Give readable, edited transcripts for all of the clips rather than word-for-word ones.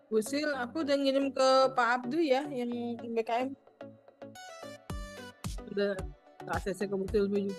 Usil, aku udah ngirim ke Pak Abdu ya, yang BKM. Udah ACC ke Usil juga.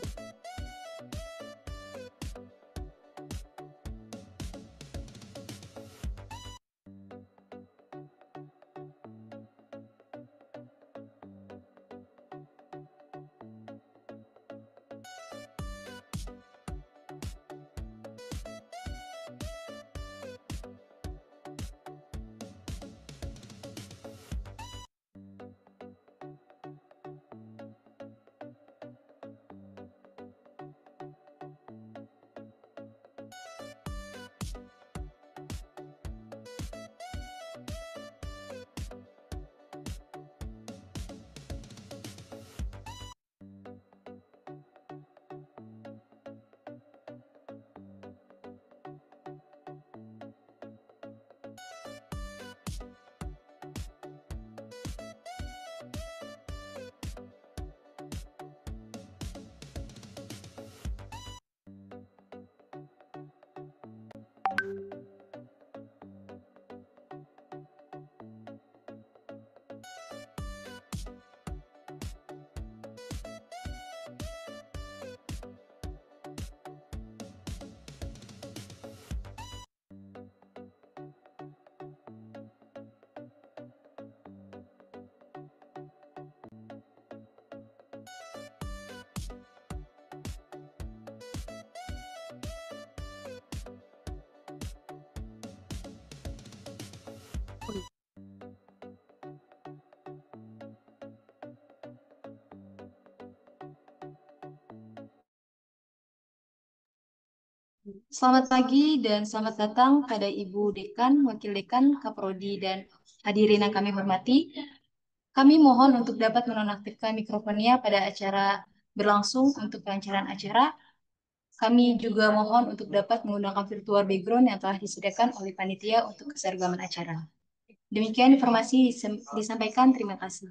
Selamat pagi dan selamat datang pada Ibu Dekan, Wakil Dekan, Kaprodi, dan hadirin yang kami hormati. Kami mohon untuk dapat menonaktifkan mikrofonnya pada acara berlangsung untuk kelancaran acara. Kami juga mohon untuk dapat menggunakan virtual background yang telah disediakan oleh panitia untuk keseragaman acara. Demikian informasi disampaikan. Terima kasih.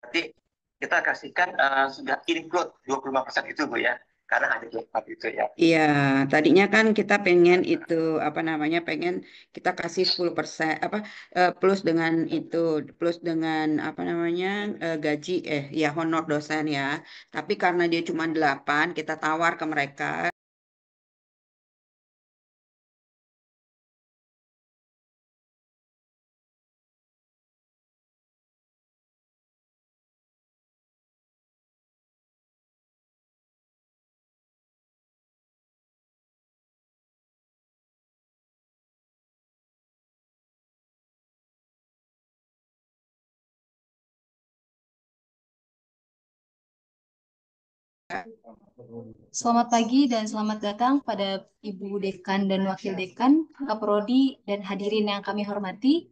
Berarti kita kasihkan sudah include 25% itu Bu ya. Karena hanya 24 itu ya. Iya, tadinya kan kita pengen itu apa namanya pengen kita kasih 10% apa plus dengan itu plus dengan apa namanya gaji ya honor dosen ya. Tapi karena dia cuma 8, kita tawar ke mereka. Selamat pagi dan selamat datang pada Ibu Dekan dan Wakil Dekan, Kaprodi, dan hadirin yang kami hormati.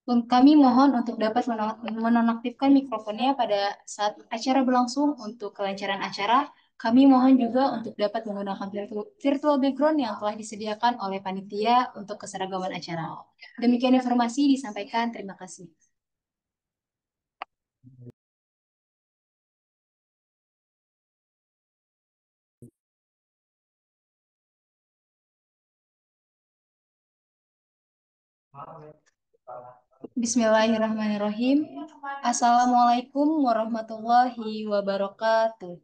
Kami mohon untuk dapat menonaktifkan mikrofonnya pada saat acara berlangsung untuk kelancaran acara. Kami mohon juga untuk dapat menggunakan virtual background yang telah disediakan oleh panitia untuk keseragaman acara. Demikian informasi disampaikan. Terima kasih. Bismillahirrahmanirrahim. Assalamualaikum warahmatullahi wabarakatuh.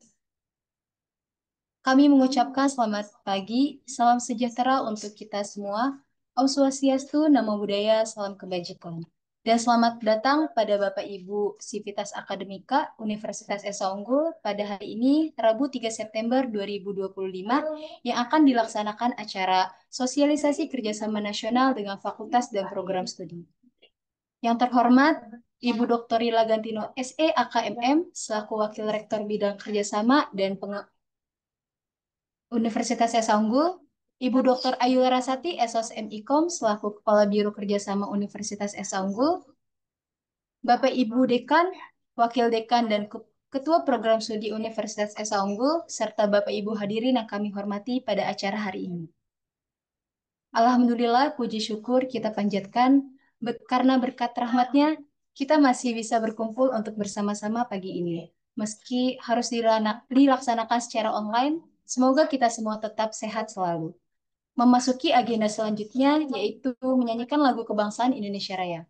Kami mengucapkan selamat pagi, salam sejahtera untuk kita semua. Om Swastiastu, Namo Buddhaya, salam kebajikan. Dan selamat datang pada Bapak Ibu Sivitas Akademika Universitas Esa Unggul pada hari ini, Rabu 3 September 2025, yang akan dilaksanakan acara sosialisasi kerjasama nasional dengan fakultas dan program studi. Yang terhormat, Ibu Dr. Rila Gantino, SE AKMM, selaku Wakil Rektor Bidang Kerjasama dan Universitas Esa Unggul, Ibu Dr. Ayu Larasati, SOS MIKOM, selaku Kepala Biro Kerjasama Universitas Esa Unggul, Bapak Ibu Dekan, Wakil Dekan, dan Ketua Program Studi Universitas Esa Unggul, serta Bapak Ibu hadirin yang kami hormati pada acara hari ini. Alhamdulillah, puji syukur kita panjatkan karena berkat rahmatnya, kita masih bisa berkumpul untuk bersama-sama pagi ini. Meski harus dilaksanakan secara online, semoga kita semua tetap sehat selalu. Memasuki agenda selanjutnya, yaitu menyanyikan lagu kebangsaan Indonesia Raya.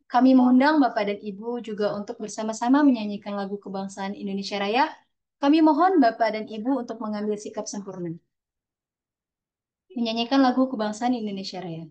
Kami mengundang Bapak dan Ibu juga untuk bersama-sama menyanyikan lagu kebangsaan Indonesia Raya. Kami mohon Bapak dan Ibu untuk mengambil sikap sempurna. Menyanyikan lagu kebangsaan Indonesia Raya.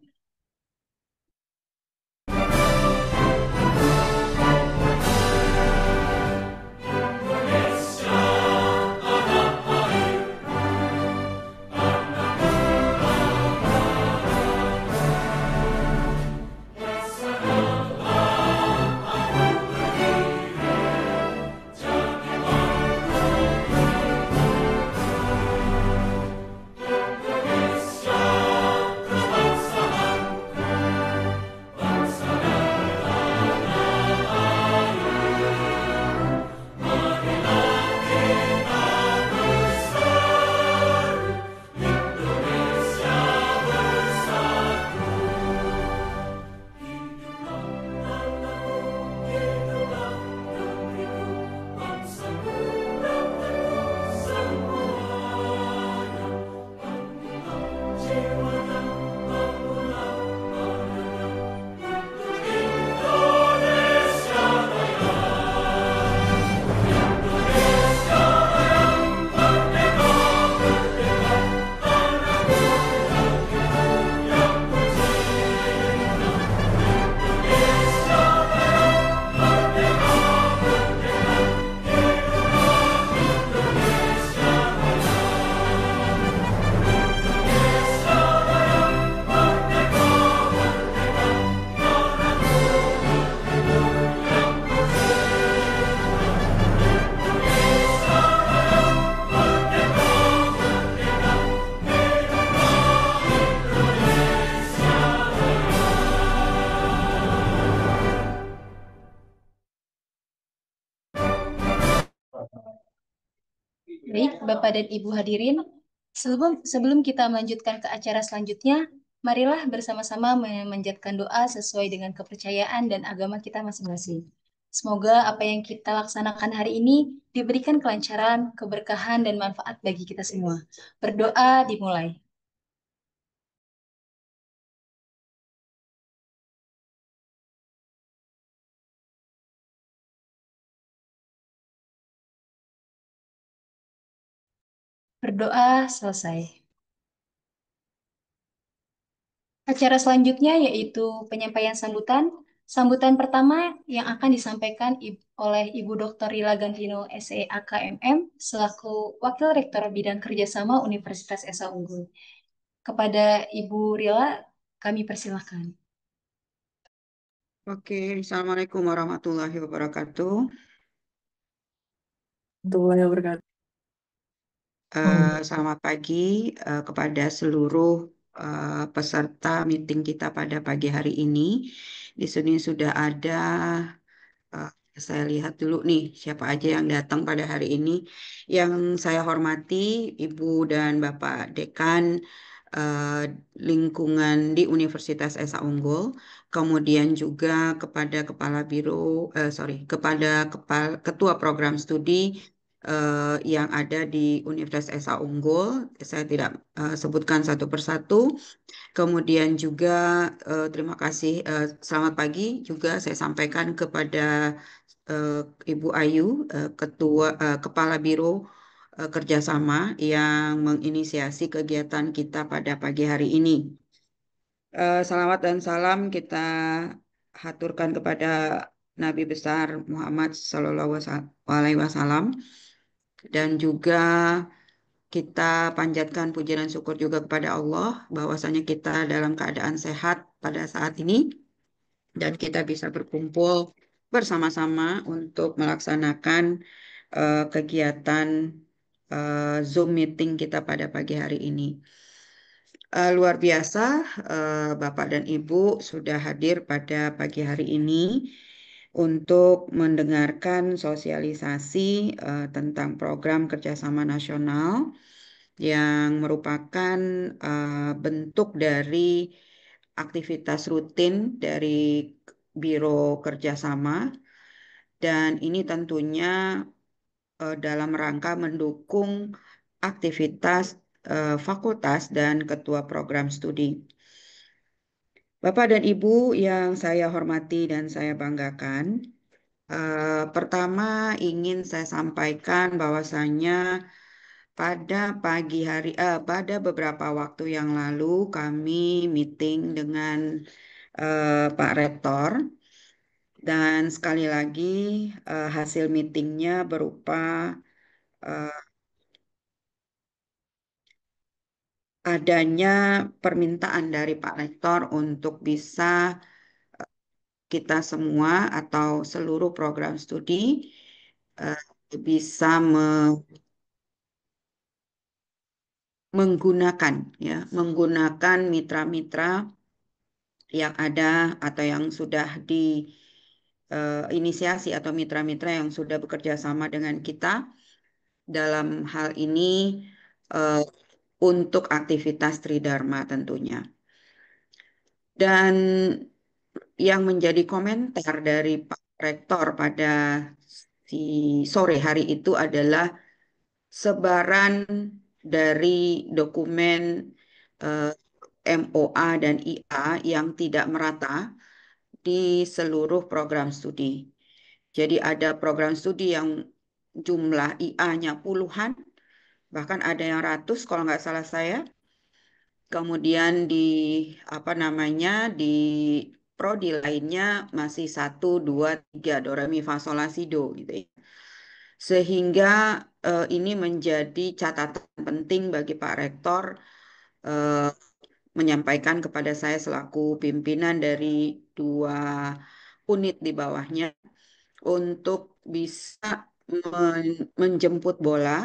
Baik, Bapak dan Ibu hadirin, sebelum kita melanjutkan ke acara selanjutnya, marilah bersama-sama memanjatkan doa sesuai dengan kepercayaan dan agama kita masing-masing. Semoga apa yang kita laksanakan hari ini diberikan kelancaran, keberkahan, dan manfaat bagi kita semua. Berdoa dimulai. Berdoa selesai. Acara selanjutnya yaitu penyampaian sambutan. Sambutan pertama yang akan disampaikan oleh Ibu Dr. Rila Gantino, SEAKMM, selaku Wakil Rektor Bidang Kerjasama Universitas Esa Unggul. Kepada Ibu Rila, kami persilahkan. Oke, Assalamualaikum warahmatullahi wabarakatuh. Warahmatullahi wabarakatuh. Selamat pagi kepada seluruh peserta meeting kita pada pagi hari ini. Di sini sudah ada, eh, saya lihat dulu nih siapa aja yang datang pada hari ini. Yang saya hormati Ibu dan Bapak Dekan eh, Lingkungan di Universitas Esa Unggul, kemudian juga kepada Kepala Biro, kepada Ketua Program Studi yang ada di Universitas Esa Unggul. Saya tidak sebutkan satu persatu. Kemudian juga terima kasih, selamat pagi juga saya sampaikan kepada eh, Ibu Ayu, Kepala Biro Kerjasama yang menginisiasi kegiatan kita pada pagi hari ini. Salawat dan salam kita haturkan kepada Nabi besar Muhammad Sallallahu Alaihi Wasallam, dan juga kita panjatkan puji dan syukur juga kepada Allah bahwasanya kita dalam keadaan sehat pada saat ini dan kita bisa berkumpul bersama-sama untuk melaksanakan kegiatan Zoom meeting kita pada pagi hari ini. Luar biasa, Bapak dan Ibu sudah hadir pada pagi hari ini untuk mendengarkan sosialisasi tentang program kerjasama nasional yang merupakan bentuk dari aktivitas rutin dari Biro Kerjasama, dan ini tentunya dalam rangka mendukung aktivitas fakultas dan ketua program studi. Bapak dan Ibu yang saya hormati dan saya banggakan, pertama ingin saya sampaikan bahwasanya pada beberapa waktu yang lalu kami meeting dengan Pak Rektor, dan sekali lagi hasil meetingnya berupa eh, adanya permintaan dari Pak Rektor untuk bisa kita semua atau seluruh program studi eh, bisa menggunakan mitra-mitra yang ada atau yang sudah diinisiasi atau mitra-mitra yang sudah bekerja sama dengan kita dalam hal ini eh, untuk aktivitas Tridharma tentunya. Dan yang menjadi komentar dari Pak Rektor pada si sore hari itu adalah sebaran dari dokumen eh, MOA dan IA yang tidak merata di seluruh program studi. Jadi ada program studi yang jumlah IA-nya puluhan, bahkan ada yang ratus kalau nggak salah saya. Kemudian di prodi lainnya masih satu, dua, tiga, do, re, mi, fa, sol, la, si, do gitu ya. Sehingga ini menjadi catatan penting bagi Pak Rektor eh, menyampaikan kepada saya selaku pimpinan dari dua unit di bawahnya untuk bisa menjemput bola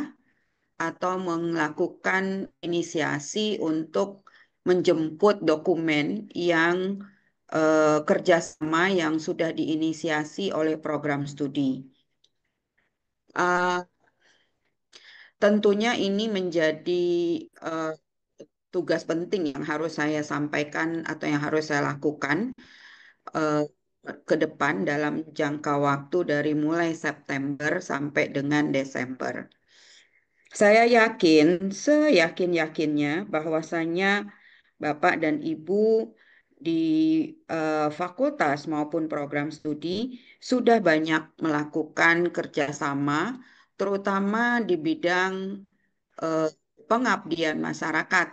atau melakukan inisiasi untuk menjemput dokumen yang kerjasama yang sudah diinisiasi oleh program studi. Uh, Tentunya ini menjadi uh, tugas penting yang harus saya sampaikan atau yang harus saya lakukan ke depan dalam jangka waktu dari mulai September sampai dengan Desember. Saya yakin, seyakin-yakinnya bahwasannya Bapak dan Ibu di fakultas maupun program studi sudah banyak melakukan kerjasama, terutama di bidang eh, pengabdian masyarakat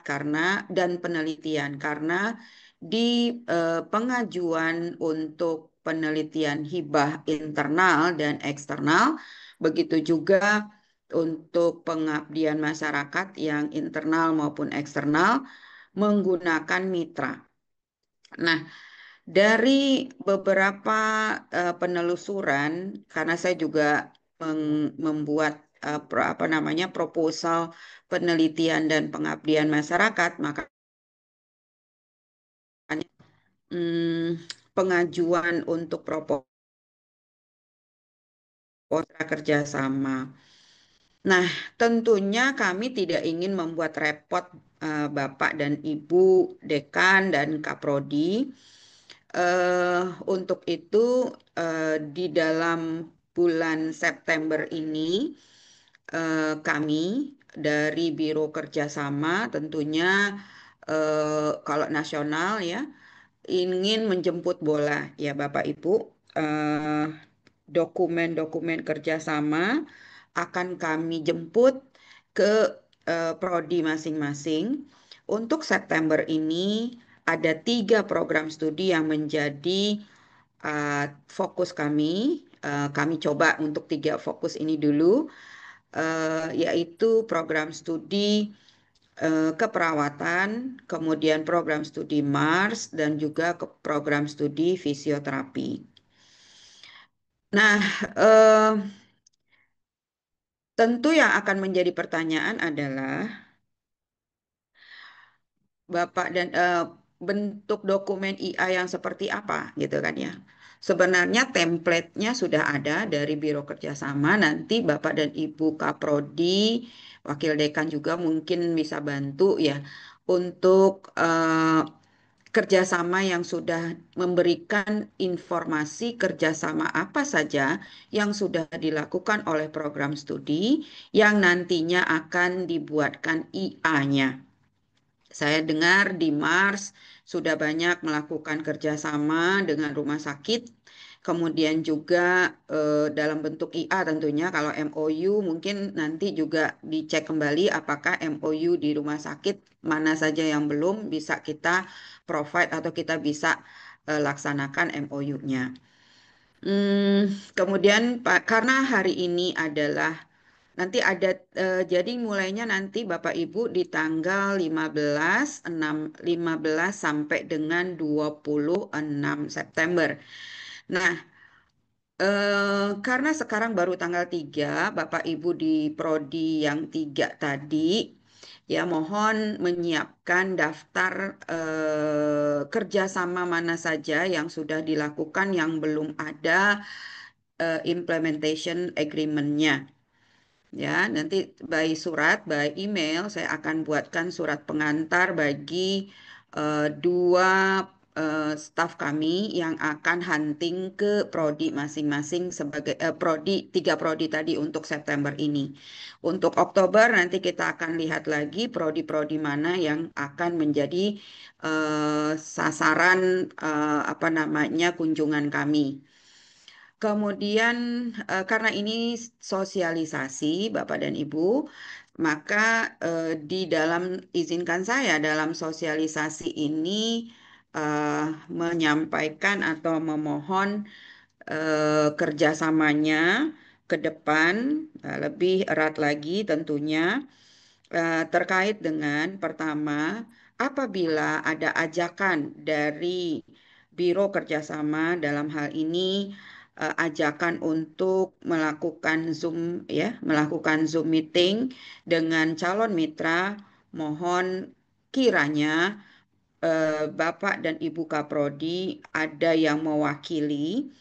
dan penelitian karena di pengajuan untuk penelitian hibah internal dan eksternal, begitu juga untuk pengabdian masyarakat yang internal maupun eksternal menggunakan mitra. Nah, dari beberapa penelusuran, karena saya juga membuat apa namanya proposal penelitian dan pengabdian masyarakat, maka pengajuan untuk proposal kerjasama. Nah, tentunya kami tidak ingin membuat repot Bapak dan Ibu Dekan dan Kaprodi. Untuk itu, di dalam bulan September ini, kami dari Biro Kerjasama tentunya kalau nasional ya ingin menjemput bola ya Bapak Ibu. eh, Dokumen-dokumen kerjasama akan kami jemput ke prodi masing-masing. Untuk September ini ada 3 program studi yang menjadi fokus kami. Kami coba untuk 3 fokus ini dulu, yaitu program studi keperawatan, kemudian program studi Mars, dan juga program studi fisioterapi. Nah, eh, tentu yang akan menjadi pertanyaan adalah Bapak dan bentuk dokumen IA yang seperti apa gitu kan ya. Sebenarnya template-nya sudah ada dari Biro Kerjasama. Nanti Bapak dan Ibu Kaprodi, Wakil Dekan juga mungkin bisa bantu ya untuk kerjasama yang sudah memberikan informasi kerjasama apa saja yang sudah dilakukan oleh program studi yang nantinya akan dibuatkan IA-nya. Saya dengar di Mars sudah banyak melakukan kerjasama dengan rumah sakit, kemudian juga dalam bentuk IA tentunya. Kalau MOU mungkin nanti juga dicek kembali apakah MOU di rumah sakit mana saja yang belum bisa kita provide atau kita bisa laksanakan MOU-nya. Kemudian Pak, karena hari ini adalah nanti ada jadi mulainya nanti Bapak Ibu di tanggal 15 sampai dengan 26 September. Nah, karena sekarang baru tanggal 3, Bapak Ibu di prodi yang 3 tadi, ya mohon menyiapkan daftar kerjasama mana saja yang sudah dilakukan yang belum ada implementation agreement-nya. Ya, nanti by surat, by email, saya akan buatkan surat pengantar bagi 2 staf kami yang akan hunting ke prodi masing-masing sebagai prodi 3 prodi tadi untuk September ini. Untuk Oktober nanti kita akan lihat lagi prodi-prodi mana yang akan menjadi sasaran apa namanya kunjungan kami. Kemudian karena ini sosialisasi Bapak dan Ibu, maka di dalam izinkan saya dalam sosialisasi ini menyampaikan atau memohon kerjasamanya ke depan lebih erat lagi tentunya terkait dengan pertama, apabila ada ajakan dari Biro Kerjasama dalam hal ini ajakan untuk melakukan Zoom meeting dengan calon mitra, mohon kiranya Bapak dan Ibu Kaprodi ada yang mewakili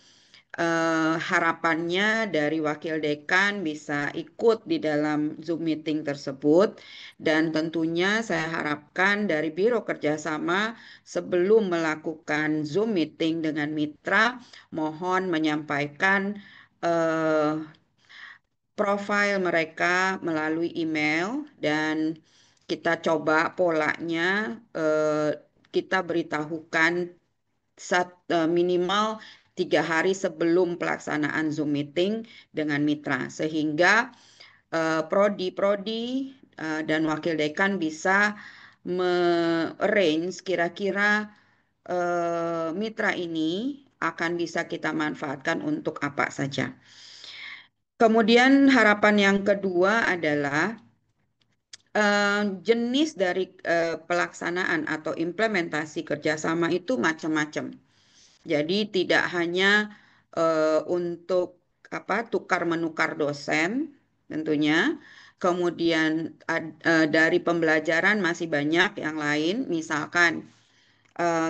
harapannya dari wakil dekan bisa ikut di dalam Zoom meeting tersebut, dan tentunya saya harapkan dari Biro Kerjasama sebelum melakukan Zoom meeting dengan mitra, mohon menyampaikan eh, profil mereka melalui email, dan kita coba polanya, kita beritahukan minimal 3 hari sebelum pelaksanaan Zoom meeting dengan mitra, sehingga prodi-prodi dan wakil dekan bisa arrange kira-kira mitra ini akan bisa kita manfaatkan untuk apa saja. Kemudian harapan yang kedua adalah jenis dari pelaksanaan atau implementasi kerjasama itu macam-macam. Jadi tidak hanya untuk tukar menukar dosen tentunya, kemudian dari pembelajaran masih banyak yang lain. Misalkan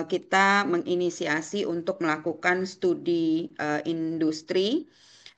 kita menginisiasi untuk melakukan studi industri.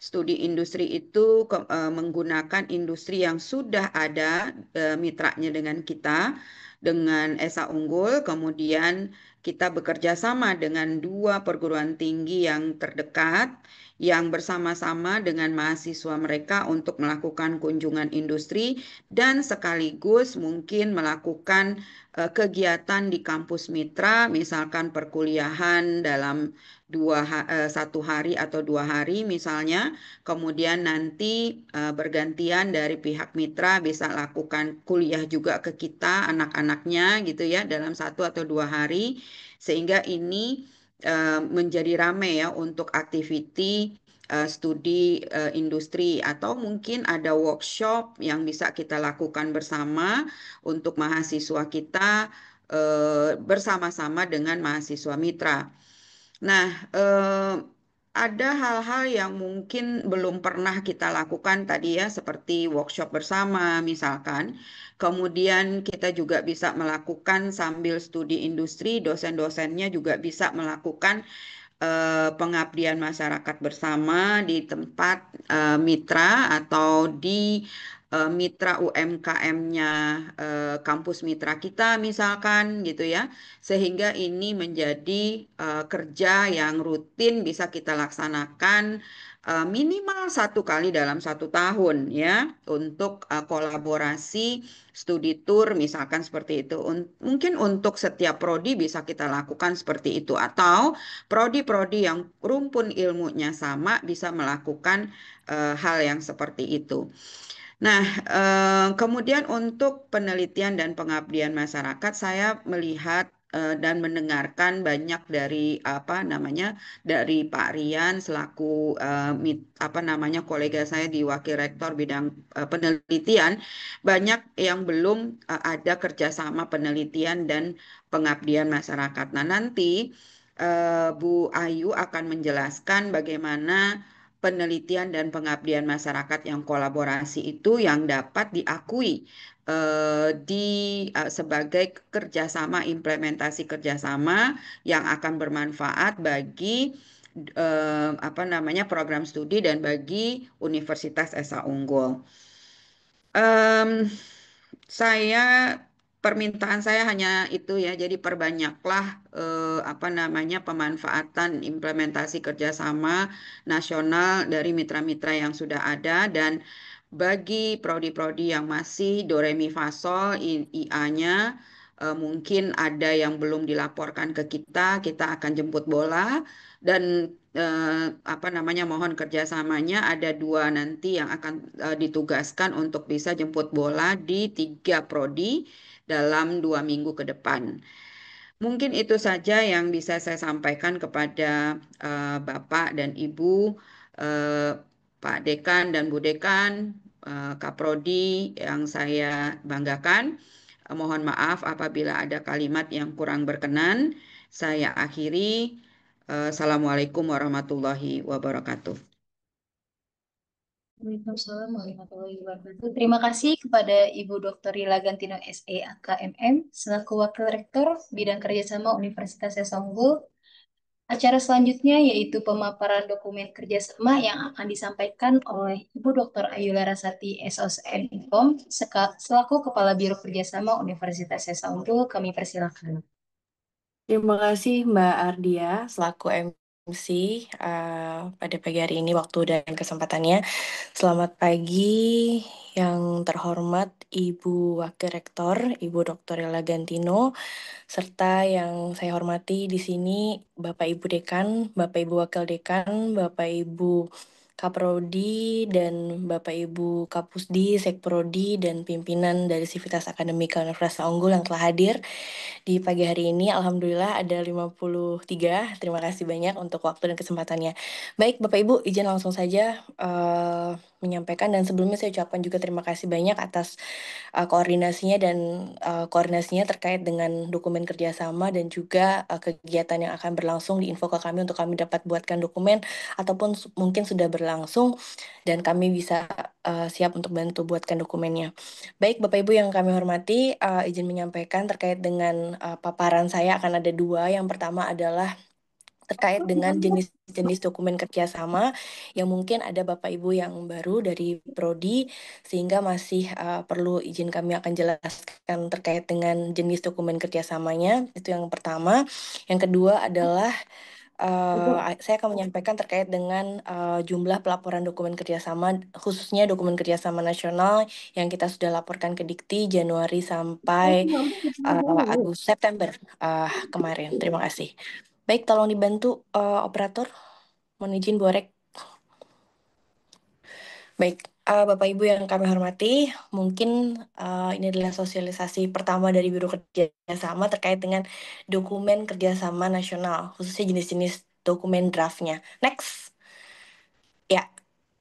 Studi industri itu menggunakan industri yang sudah ada mitranya dengan kita, dengan Esa Unggul. Kemudian kita bekerja sama dengan 2 perguruan tinggi yang terdekat, yang bersama-sama dengan mahasiswa mereka untuk melakukan kunjungan industri dan sekaligus mungkin melakukan kegiatan di kampus mitra, misalkan perkuliahan dalam 1 hari atau 2 hari misalnya. Kemudian nanti bergantian dari pihak mitra bisa lakukan kuliah juga ke kita, anak-anaknya gitu ya, dalam 1 atau 2 hari. Sehingga ini menjadi ramai ya untuk aktiviti studi industri, atau mungkin ada workshop yang bisa kita lakukan bersama untuk mahasiswa kita bersama-sama dengan mahasiswa mitra. Nah, ada hal-hal yang mungkin belum pernah kita lakukan tadi ya, seperti workshop bersama misalkan. Kemudian kita juga bisa melakukan sambil studi industri, dosen-dosennya juga bisa melakukan pengabdian masyarakat bersama di tempat mitra atau di mitra UMKM-nya kampus mitra kita misalkan gitu ya, sehingga ini menjadi kerja yang rutin bisa kita laksanakan minimal 1 kali dalam 1 tahun ya, untuk kolaborasi studi tour misalkan seperti itu. Mungkin untuk setiap prodi bisa kita lakukan seperti itu, atau prodi-prodi yang rumpun ilmunya sama bisa melakukan hal yang seperti itu. Nah, kemudian untuk penelitian dan pengabdian masyarakat, saya melihat dan mendengarkan banyak dari dari Pak Rian selaku kolega saya di Wakil Rektor bidang penelitian, banyak yang belum ada kerjasama penelitian dan pengabdian masyarakat. Nah, nanti Bu Ayu akan menjelaskan bagaimana penelitian dan pengabdian masyarakat yang kolaborasi itu yang dapat diakui sebagai kerjasama, implementasi kerjasama yang akan bermanfaat bagi program studi dan bagi Universitas Esa Unggul. Permintaan saya hanya itu ya, jadi perbanyaklah pemanfaatan implementasi kerjasama nasional dari mitra-mitra yang sudah ada, dan bagi prodi-prodi yang masih do re mi fa sol IA-nya mungkin ada yang belum dilaporkan ke kita, kita akan jemput bola, dan mohon kerjasamanya. Ada 2 nanti yang akan ditugaskan untuk bisa jemput bola di 3 prodi dalam 2 minggu ke depan. Mungkin itu saja yang bisa saya sampaikan kepada Bapak dan Ibu, Pak Dekan dan Bu Dekan, Kaprodi yang saya banggakan. Mohon maaf apabila ada kalimat yang kurang berkenan. Saya akhiri. Assalamualaikum warahmatullahi wabarakatuh. Waalaikumsalam warahmatullahi wabarakatuh. Terima kasih kepada Ibu Dr. Rila Gantino SE AKMM selaku Wakil Rektor Bidang Kerjasama Universitas Esa Unggul Acara selanjutnya yaitu pemaparan dokumen kerjasama yang akan disampaikan oleh Ibu Dr. Ayu Larasati, SOSN Infom, selaku Kepala Biro Kerjasama Universitas Sesa Unggul. Kami persilakan. Terima kasih Mbak Ardia selaku MC pada pagi hari ini waktu dan kesempatannya. Selamat pagi yang terhormat Ibu Wakil Rektor, Ibu Dr. Ella Gantino, serta yang saya hormati di sini Bapak Ibu Dekan, Bapak Ibu Wakil Dekan, Bapak Ibu Kaprodi, dan Bapak Ibu Kapusdi, Sekprodi, dan pimpinan dari Sivitas Akademika Universitas Unggul yang telah hadir di pagi hari ini. Alhamdulillah ada 53. Terima kasih banyak untuk waktu dan kesempatannya. Baik, Bapak Ibu, izin langsung saja menyampaikan, dan sebelumnya saya ucapkan juga terima kasih banyak atas koordinasinya koordinasinya terkait dengan dokumen kerjasama dan juga kegiatan yang akan berlangsung diinfo ke kami untuk kami dapat buatkan dokumen ataupun mungkin sudah berlangsung dan kami bisa siap untuk bantu buatkan dokumennya. Baik, Bapak Ibu yang kami hormati, izin menyampaikan terkait dengan paparan saya akan ada dua. Yang pertama adalah terkait dengan jenis-jenis dokumen kerjasama yang mungkin ada Bapak Ibu yang baru dari Prodi sehingga masih perlu izin kami akan jelaskan terkait dengan jenis dokumen kerjasamanya. Itu yang pertama. Yang kedua adalah saya akan menyampaikan terkait dengan jumlah pelaporan dokumen kerjasama, khususnya dokumen kerjasama nasional yang kita sudah laporkan ke Dikti Januari sampai September kemarin. Terima kasih. Baik, tolong dibantu operator. Mohon izin Borek. Baik, Bapak Ibu yang kami hormati, mungkin ini adalah sosialisasi pertama dari Biro Kerjasama terkait dengan dokumen kerjasama nasional, khususnya jenis-jenis dokumen draftnya. Next. Ya,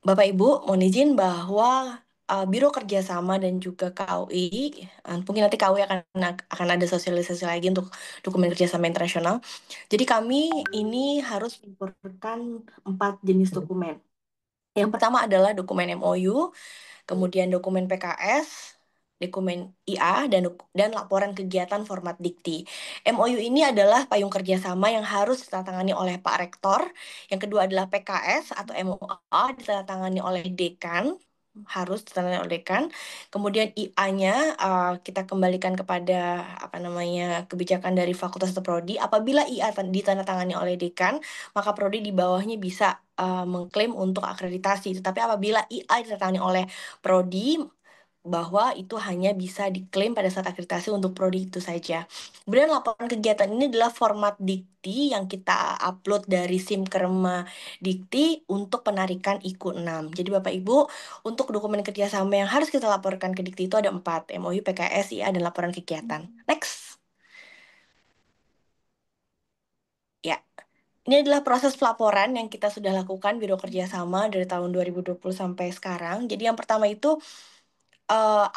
Bapak Ibu, mohon izin bahwa Biro Kerjasama dan juga KUI, mungkin nanti KUI akan ada sosialisasi lagi untuk dokumen kerjasama internasional. Jadi kami ini harus mengumpulkan 4 jenis dokumen. Yang pertama adalah dokumen MOU, kemudian dokumen PKS, dokumen IA, dan laporan kegiatan format dikti. MOU ini adalah payung kerjasama yang harus ditandatangani oleh Pak Rektor. Yang kedua adalah PKS atau MOA ditandatangani oleh dekan, harus ditandatangani oleh dekan. Kemudian IA-nya kita kembalikan kepada kebijakan dari fakultas atau prodi. Apabila IA ditandatangani oleh dekan, maka prodi di bawahnya bisa mengklaim untuk akreditasi. Tetapi apabila IA ditandatangani oleh prodi, bahwa itu hanya bisa diklaim pada saat akreditasi untuk prodi itu saja. Kemudian laporan kegiatan ini adalah format dikti yang kita upload dari Simkerma Dikti untuk penarikan IKU 6. Jadi Bapak Ibu, untuk dokumen kerjasama yang harus kita laporkan ke Dikti itu ada 4, MOU, PKS, IA, dan laporan kegiatan. Next. Ya, ini adalah proses pelaporan yang kita sudah lakukan Biro Kerjasama dari tahun 2020 sampai sekarang. Jadi yang pertama itu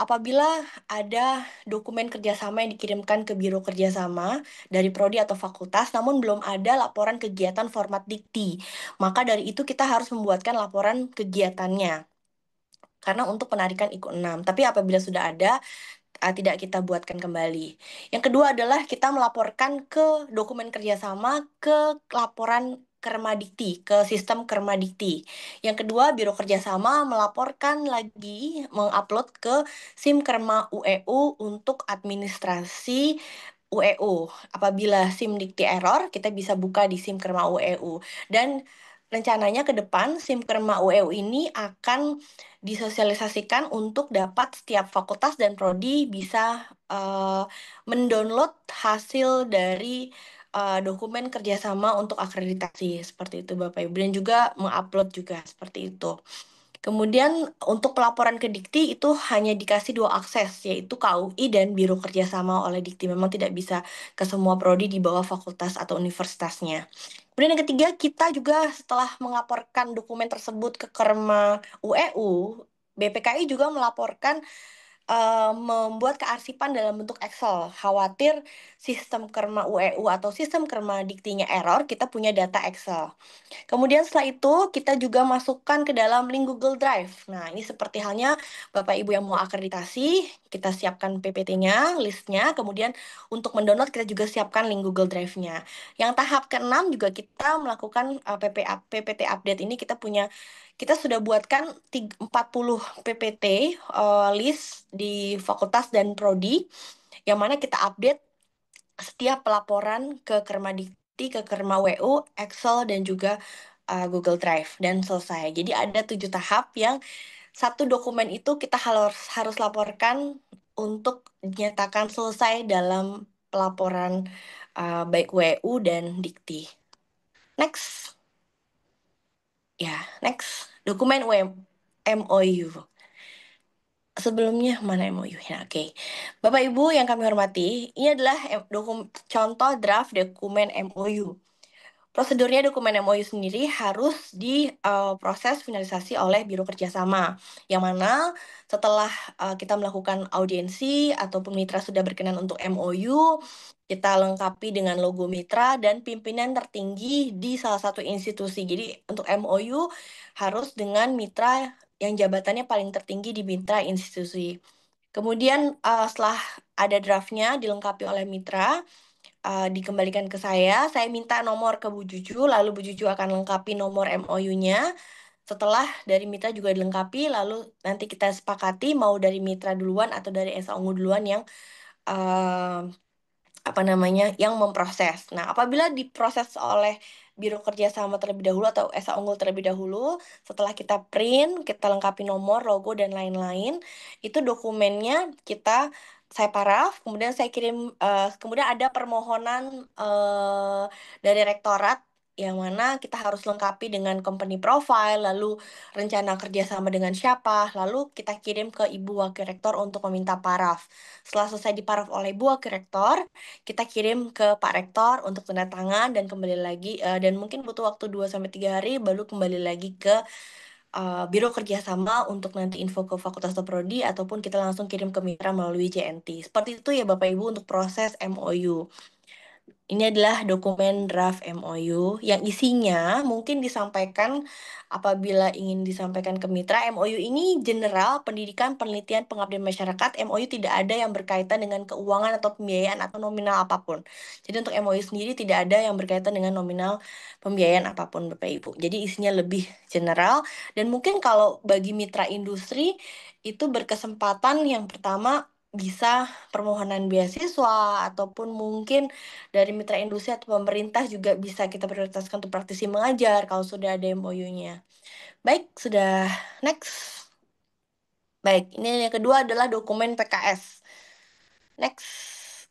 apabila ada dokumen kerjasama yang dikirimkan ke Biro Kerjasama dari prodi atau fakultas, namun belum ada laporan kegiatan format dikti, maka dari itu kita harus membuatkan laporan kegiatannya. Karena untuk penarikan IKU 6. Tapi apabila sudah ada, tidak kita buatkan kembali. Yang kedua adalah kita melaporkan ke dokumen kerjasama ke laporan Kermadikti, ke sistem Kermadikti. Yang kedua, Biro Kerjasama melaporkan lagi, mengupload ke SIM Kerma UEU untuk administrasi UEU. Apabila SIM Dikti error, kita bisa buka di SIM Kerma UEU. Dan rencananya ke depan SIM Kerma UEU ini akan disosialisasikan untuk dapat setiap fakultas dan prodi bisa mendownload hasil dari dokumen kerjasama untuk akreditasi seperti itu Bapak Ibu, dan juga mengupload juga seperti itu. Kemudian untuk pelaporan ke Dikti itu hanya dikasih 2 akses, yaitu KUI dan Biro Kerjasama oleh Dikti. Memang tidak bisa ke semua prodi di bawah fakultas atau universitasnya. Kemudian yang ketiga, kita juga setelah melaporkan dokumen tersebut ke Kerma UEU, BPKI juga melaporkan membuat kearsipan dalam bentuk Excel. Khawatir sistem Kerma UEU atau sistem Kerma Diktinya error, kita punya data Excel. Kemudian setelah itu kita juga masukkan ke dalam link Google Drive. Nah, ini seperti halnya Bapak Ibu yang mau akreditasi, kita siapkan PPT-nya, listnya, kemudian untuk mendownload kita juga siapkan link Google Drive-nya. Yang tahap keenam juga kita melakukan PPT update ini kita sudah buatkan 40 PPT list di fakultas dan prodi yang mana kita update setiap pelaporan ke Kermadikti, ke Kerma WU, Excel, dan juga Google Drive, dan selesai. Jadi ada 7 tahap yang satu dokumen itu kita harus laporkan untuk dinyatakan selesai dalam pelaporan baik WU dan Dikti. Next. Ya, next. Dokumen MOU. Sebelumnya mana MOU? Ya, oke. Bapak Ibu yang kami hormati, ini adalah contoh draft dokumen MOU. Prosedurnya dokumen MOU sendiri harus diproses finalisasi oleh Biro Kerjasama, yang mana setelah kita melakukan audiensi ataupun mitra sudah berkenan untuk MOU, kita lengkapi dengan logo mitra dan pimpinan tertinggi di salah satu institusi. Jadi untuk MOU harus dengan mitra yang jabatannya paling tertinggi di mitra institusi. Kemudian setelah ada draftnya dilengkapi oleh mitra, dikembalikan ke saya minta nomor ke Bu Juju, lalu Bu Juju akan lengkapi nomor MOU-nya. Setelah dari mitra juga dilengkapi, lalu nanti kita sepakati mau dari mitra duluan atau dari SA Ungu duluan yang eh, yang memproses. Nah, apabila diproses oleh Biro Kerjasama terlebih dahulu atau SA Unggul terlebih dahulu, setelah kita print, kita lengkapi nomor, logo, dan lain-lain, itu dokumennya saya paraf, kemudian saya kirim, kemudian ada permohonan dari rektorat yang mana kita harus lengkapi dengan company profile, lalu rencana kerjasama dengan siapa, lalu kita kirim ke Ibu Wakil Rektor untuk meminta paraf. Setelah selesai diparaf oleh Ibu Wakil Rektor, kita kirim ke Pak Rektor untuk tanda tangan dan kembali lagi dan mungkin butuh waktu 2 sampai 3 hari baru kembali lagi ke Biro Kerjasama untuk nanti info ke Fakultas atau Prodi ataupun kita langsung kirim ke mitra melalui JNT. Seperti itu ya Bapak Ibu untuk proses MOU. Ini adalah dokumen draft MOU yang isinya mungkin disampaikan apabila ingin disampaikan ke mitra. MOU ini general, pendidikan, penelitian, pengabdian masyarakat. MOU tidak ada yang berkaitan dengan keuangan atau pembiayaan atau nominal apapun. Jadi untuk MOU sendiri tidak ada yang berkaitan dengan nominal pembiayaan apapun Bapak Ibu. Jadi isinya lebih general dan mungkin kalau bagi mitra industri itu berkesempatan yang pertama bisa permohonan beasiswa ataupun mungkin dari mitra industri atau pemerintah juga bisa kita prioritaskan untuk praktisi mengajar kalau sudah ada MOU-nya. Baik, sudah next. Baik, ini yang kedua adalah dokumen PKS. Next.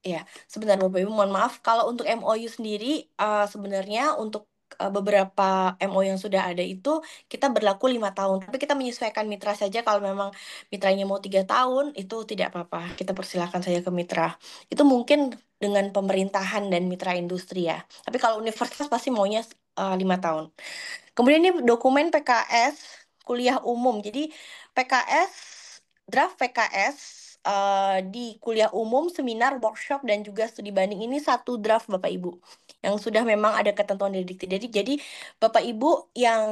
Ya, sebentar Bapak Ibu, mohon maaf. Kalau untuk MOU sendiri, sebenarnya untuk beberapa MOU yang sudah ada itu kita berlaku 5 tahun. Tapi kita menyesuaikan mitra saja. Kalau memang mitranya mau 3 tahun, itu tidak apa-apa. Kita persilahkan saja ke mitra. Itu mungkin dengan pemerintahan dan mitra industri ya. Tapi kalau universitas pasti maunya 5 tahun. Kemudian ini dokumen PKS kuliah umum. Jadi PKS, draft PKS di kuliah umum, seminar, workshop, dan juga studi banding ini satu draft Bapak Ibu. Yang sudah memang ada ketentuan dari Dikti. Jadi Bapak Ibu yang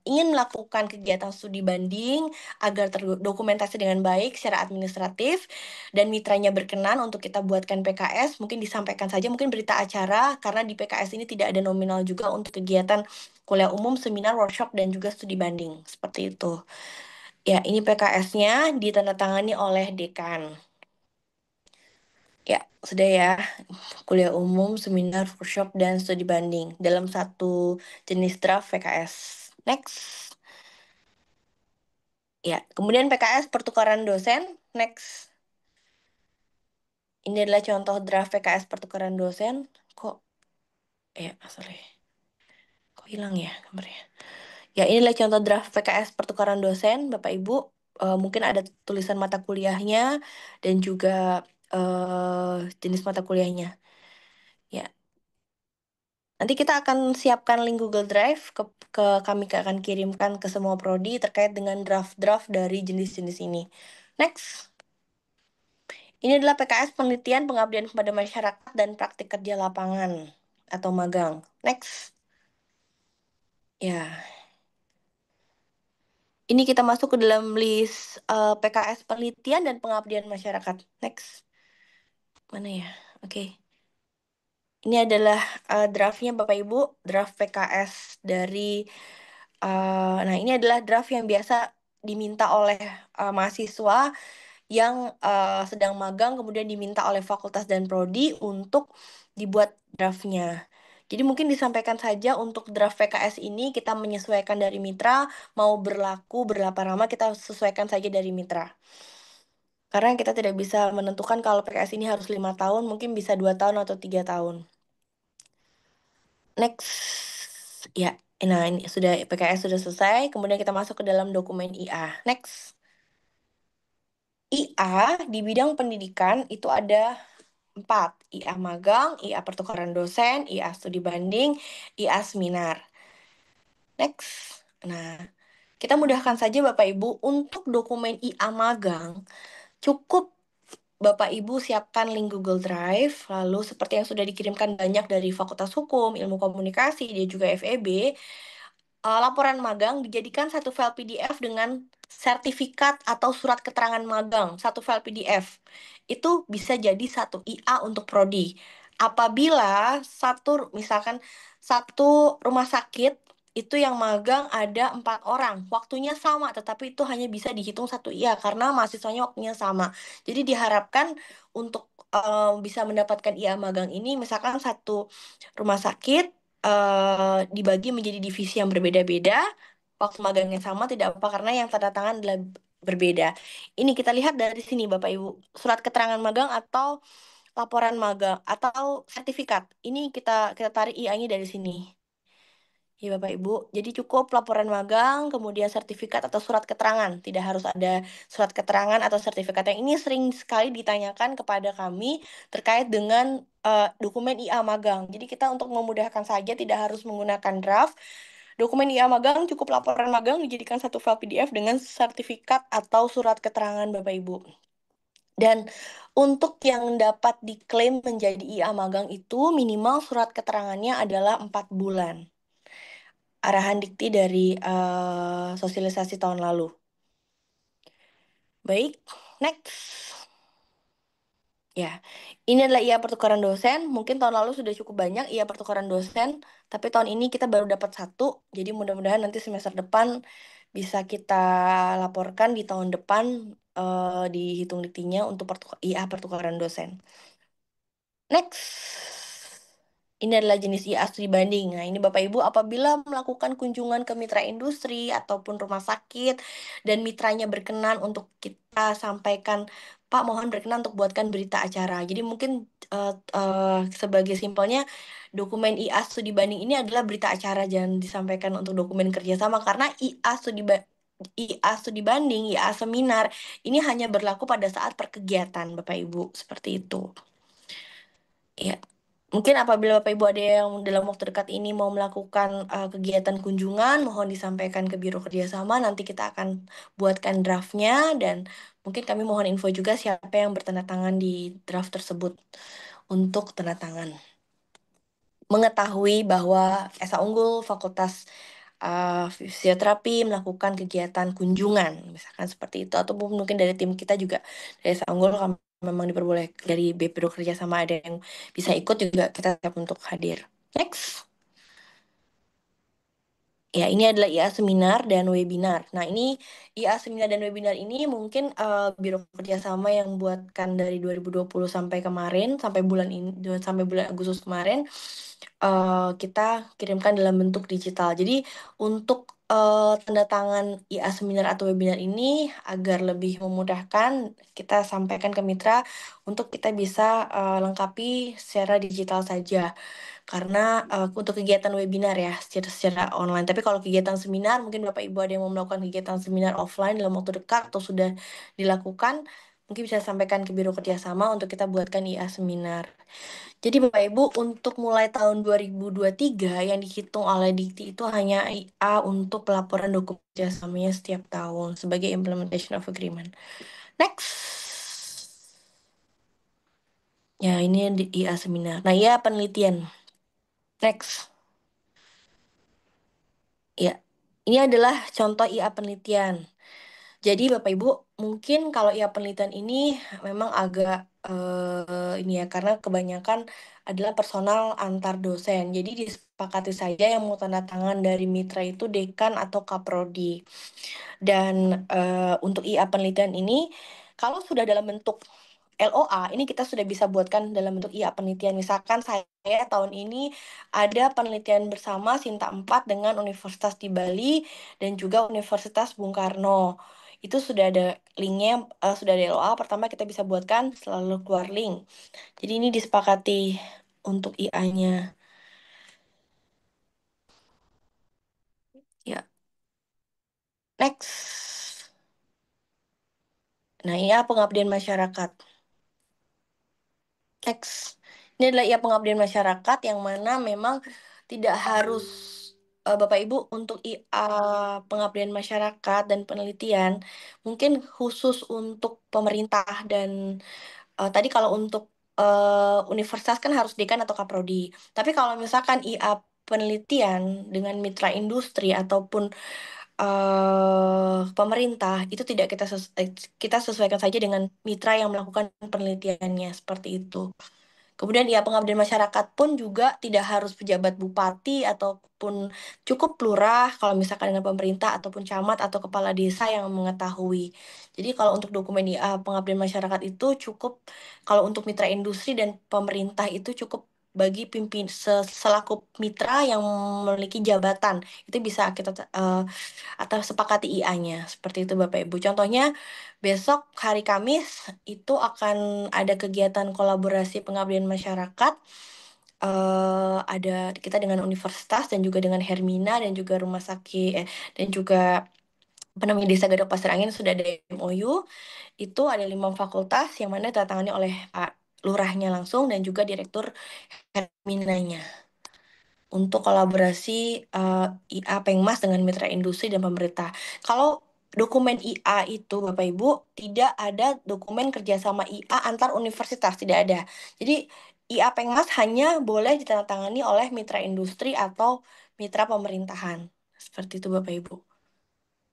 ingin melakukan kegiatan studi banding agar terdokumentasi dengan baik secara administratif dan mitranya berkenan untuk kita buatkan PKS, mungkin disampaikan saja, mungkin berita acara, karena di PKS ini tidak ada nominal juga untuk kegiatan kuliah umum, seminar, workshop, dan juga studi banding. Seperti itu. Ya, ini PKS-nya ditandatangani oleh dekan. Ya, sudah ya. Kuliah umum, seminar, workshop, dan studi banding dalam satu jenis draft PKS. Next. Ya, kemudian PKS pertukaran dosen. Next. Ini adalah contoh draft PKS pertukaran dosen. Kok, sorry. Kok hilang ya gambarnya? Ya, inilah contoh draft PKS pertukaran dosen, Bapak Ibu. Mungkin ada tulisan mata kuliahnya dan juga jenis mata kuliahnya. Ya, Nanti kita akan siapkan link Google Drive kami akan kirimkan ke semua prodi terkait dengan draft-draft dari jenis-jenis ini. Next. Ini adalah PKS penelitian pengabdian kepada masyarakat dan praktik kerja lapangan atau magang. Next. Ya. Ini kita masuk ke dalam list PKS penelitian dan pengabdian masyarakat. Next. Mana ya? Oke. Ini adalah draftnya Bapak Ibu, draft PKS dari nah ini adalah draft yang biasa diminta oleh mahasiswa yang sedang magang kemudian diminta oleh fakultas dan prodi untuk dibuat draftnya. Jadi mungkin disampaikan saja untuk draft PKS ini kita menyesuaikan dari mitra, mau berlaku berapa lama kita sesuaikan saja dari mitra. Karena kita tidak bisa menentukan kalau PKS ini harus 5 tahun, mungkin bisa 2 tahun atau 3 tahun. Next. Ya, nah ini sudah PKS sudah selesai, kemudian kita masuk ke dalam dokumen IA. Next. IA di bidang pendidikan itu ada 4. IA magang, IA pertukaran dosen, IA studi banding, IA seminar. Next. Nah, kita mudahkan saja Bapak Ibu untuk dokumen IA magang. Cukup Bapak Ibu siapkan link Google Drive, lalu seperti yang sudah dikirimkan banyak dari Fakultas Hukum, Ilmu Komunikasi, dia juga FEB, laporan magang dijadikan satu file PDF dengan sertifikat atau surat keterangan magang, satu file PDF. Itu bisa jadi satu IA untuk prodi. Apabila misalkan satu rumah sakit itu yang magang ada 4 orang, waktunya sama, tetapi itu hanya bisa dihitung satu IA karena mahasiswanya waktunya sama. Jadi diharapkan untuk bisa mendapatkan IA magang ini, misalkan satu rumah sakit dibagi menjadi divisi yang berbeda-beda, waktu magangnya sama tidak apa karena yang tanda tangan adalah berbeda. Ini kita lihat dari sini Bapak Ibu, surat keterangan magang atau laporan magang atau sertifikat. Ini kita tarik IA-nya dari sini. Ya Bapak Ibu, jadi cukup laporan magang, kemudian sertifikat atau surat keterangan. Tidak harus ada surat keterangan atau sertifikat. Yang ini sering sekali ditanyakan kepada kami terkait dengan dokumen IA magang. Jadi kita untuk memudahkan saja tidak harus menggunakan draft. Dokumen IA magang cukup laporan magang dijadikan satu file PDF dengan sertifikat atau surat keterangan Bapak Ibu. Dan untuk yang dapat diklaim menjadi IA magang itu minimal surat keterangannya adalah 4 bulan. Arahan dikti dari sosialisasi tahun lalu. Baik, next. Ya, ini adalah IA pertukaran dosen. Mungkin tahun lalu sudah cukup banyak IA pertukaran dosen, tapi tahun ini kita baru dapat 1. Jadi mudah-mudahan nanti semester depan bisa kita laporkan di tahun depan dihitung diktinya untuk IA pertukaran dosen. Next. Ini adalah jenis IA studi banding. Nah, ini Bapak Ibu apabila melakukan kunjungan ke mitra industri ataupun rumah sakit dan mitranya berkenan untuk kita sampaikan, Pak, mohon berkenan untuk buatkan berita acara. Jadi mungkin sebagai simpelnya dokumen IA studi banding ini adalah berita acara, jangan disampaikan untuk dokumen kerjasama karena IA studi banding, IA seminar ini hanya berlaku pada saat perkegiatan Bapak Ibu, seperti itu. Ya. Mungkin apabila Bapak Ibu ada yang dalam waktu dekat ini mau melakukan kegiatan kunjungan, mohon disampaikan ke Biro Kerjasama, nanti kita akan buatkan draftnya, dan mungkin kami mohon info juga siapa yang bertanda tangan di draft tersebut untuk tanda tangan. Mengetahui bahwa Esa Unggul Fakultas Fisioterapi melakukan kegiatan kunjungan, misalkan seperti itu, ataupun mungkin dari tim kita juga, dari Esa Unggul kami memang diperboleh dari Biro Kerjasama ada yang bisa ikut juga kita siap untuk hadir. Next. Ya, ini adalah IA seminar dan webinar. Nah, ini IA seminar dan webinar ini mungkin Biro Kerjasama yang buatkan dari 2020 sampai kemarin, sampai bulan Agustus kemarin, kita kirimkan dalam bentuk digital. Jadi, untuk tanda tangan IA seminar atau webinar ini agar lebih memudahkan, kita sampaikan ke mitra untuk kita bisa lengkapi secara digital saja. Karena untuk kegiatan webinar ya secara online. Tapi kalau kegiatan seminar, mungkin Bapak Ibu ada yang mau melakukan kegiatan seminar offline dalam waktu dekat atau sudah dilakukan, mungkin bisa sampaikan ke Biro Kerjasama untuk kita buatkan IA seminar. Jadi Bapak Ibu, untuk mulai tahun 2023 yang dihitung oleh Dikti itu hanya IA untuk pelaporan dokumen kerjasamanya setiap tahun sebagai implementation of agreement. Next. Ya, ini di IA seminar. Nah, IA penelitian. Next. Ya, ini adalah contoh IA penelitian. Jadi Bapak Ibu, mungkin kalau IA penelitian ini memang agak ini ya, karena kebanyakan adalah personal antar dosen. Jadi disepakati saja yang mau tanda tangan dari mitra itu dekan atau kaprodi. Dan untuk IA penelitian ini, kalau sudah dalam bentuk LOA, ini kita sudah bisa buatkan dalam bentuk IA penelitian. Misalkan saya tahun ini ada penelitian bersama Sinta 4 dengan Universitas di Bali dan juga Universitas Bung Karno. Itu sudah ada linknya, sudah ada LOA. Pertama kita bisa buatkan selalu keluar link. Jadi ini disepakati untuk IA-nya. Ya, next. Nah, IA pengabdian masyarakat. Next. Ini adalah IA pengabdian masyarakat yang mana memang tidak harus Bapak Ibu untuk IA pengabdian masyarakat dan penelitian mungkin khusus untuk pemerintah dan tadi kalau untuk universitas kan harus dekan atau kaprodi. Tapi kalau misalkan IA penelitian dengan mitra industri ataupun pemerintah itu tidak kita sesuaikan saja dengan mitra yang melakukan penelitiannya seperti itu. Kemudian ya pengabdian masyarakat pun juga tidak harus pejabat bupati ataupun cukup lurah kalau misalkan dengan pemerintah ataupun camat atau kepala desa yang mengetahui. Jadi kalau untuk dokumen IA pengabdian masyarakat itu cukup, kalau untuk mitra industri dan pemerintah itu cukup bagi selaku mitra yang memiliki jabatan. Itu bisa kita atau sepakati IA-nya. Seperti itu Bapak Ibu. Contohnya besok hari Kamis itu akan ada kegiatan kolaborasi pengabdian masyarakat. Ada kita dengan universitas dan juga dengan Hermina dan juga rumah sakit dan juga apa namanya Desa Gadok Pasir Angin sudah ada MOU. Itu ada 5 fakultas yang mana ditandatangani oleh Pak Lurahnya langsung dan juga Direktur Herminanya untuk kolaborasi IA Pengmas dengan mitra industri dan pemerintah. Kalau dokumen IA itu, Bapak Ibu, tidak ada dokumen kerjasama IA antar universitas, tidak ada. Jadi IA Pengmas hanya boleh ditandatangani oleh mitra industri atau mitra pemerintahan. Seperti itu Bapak Ibu.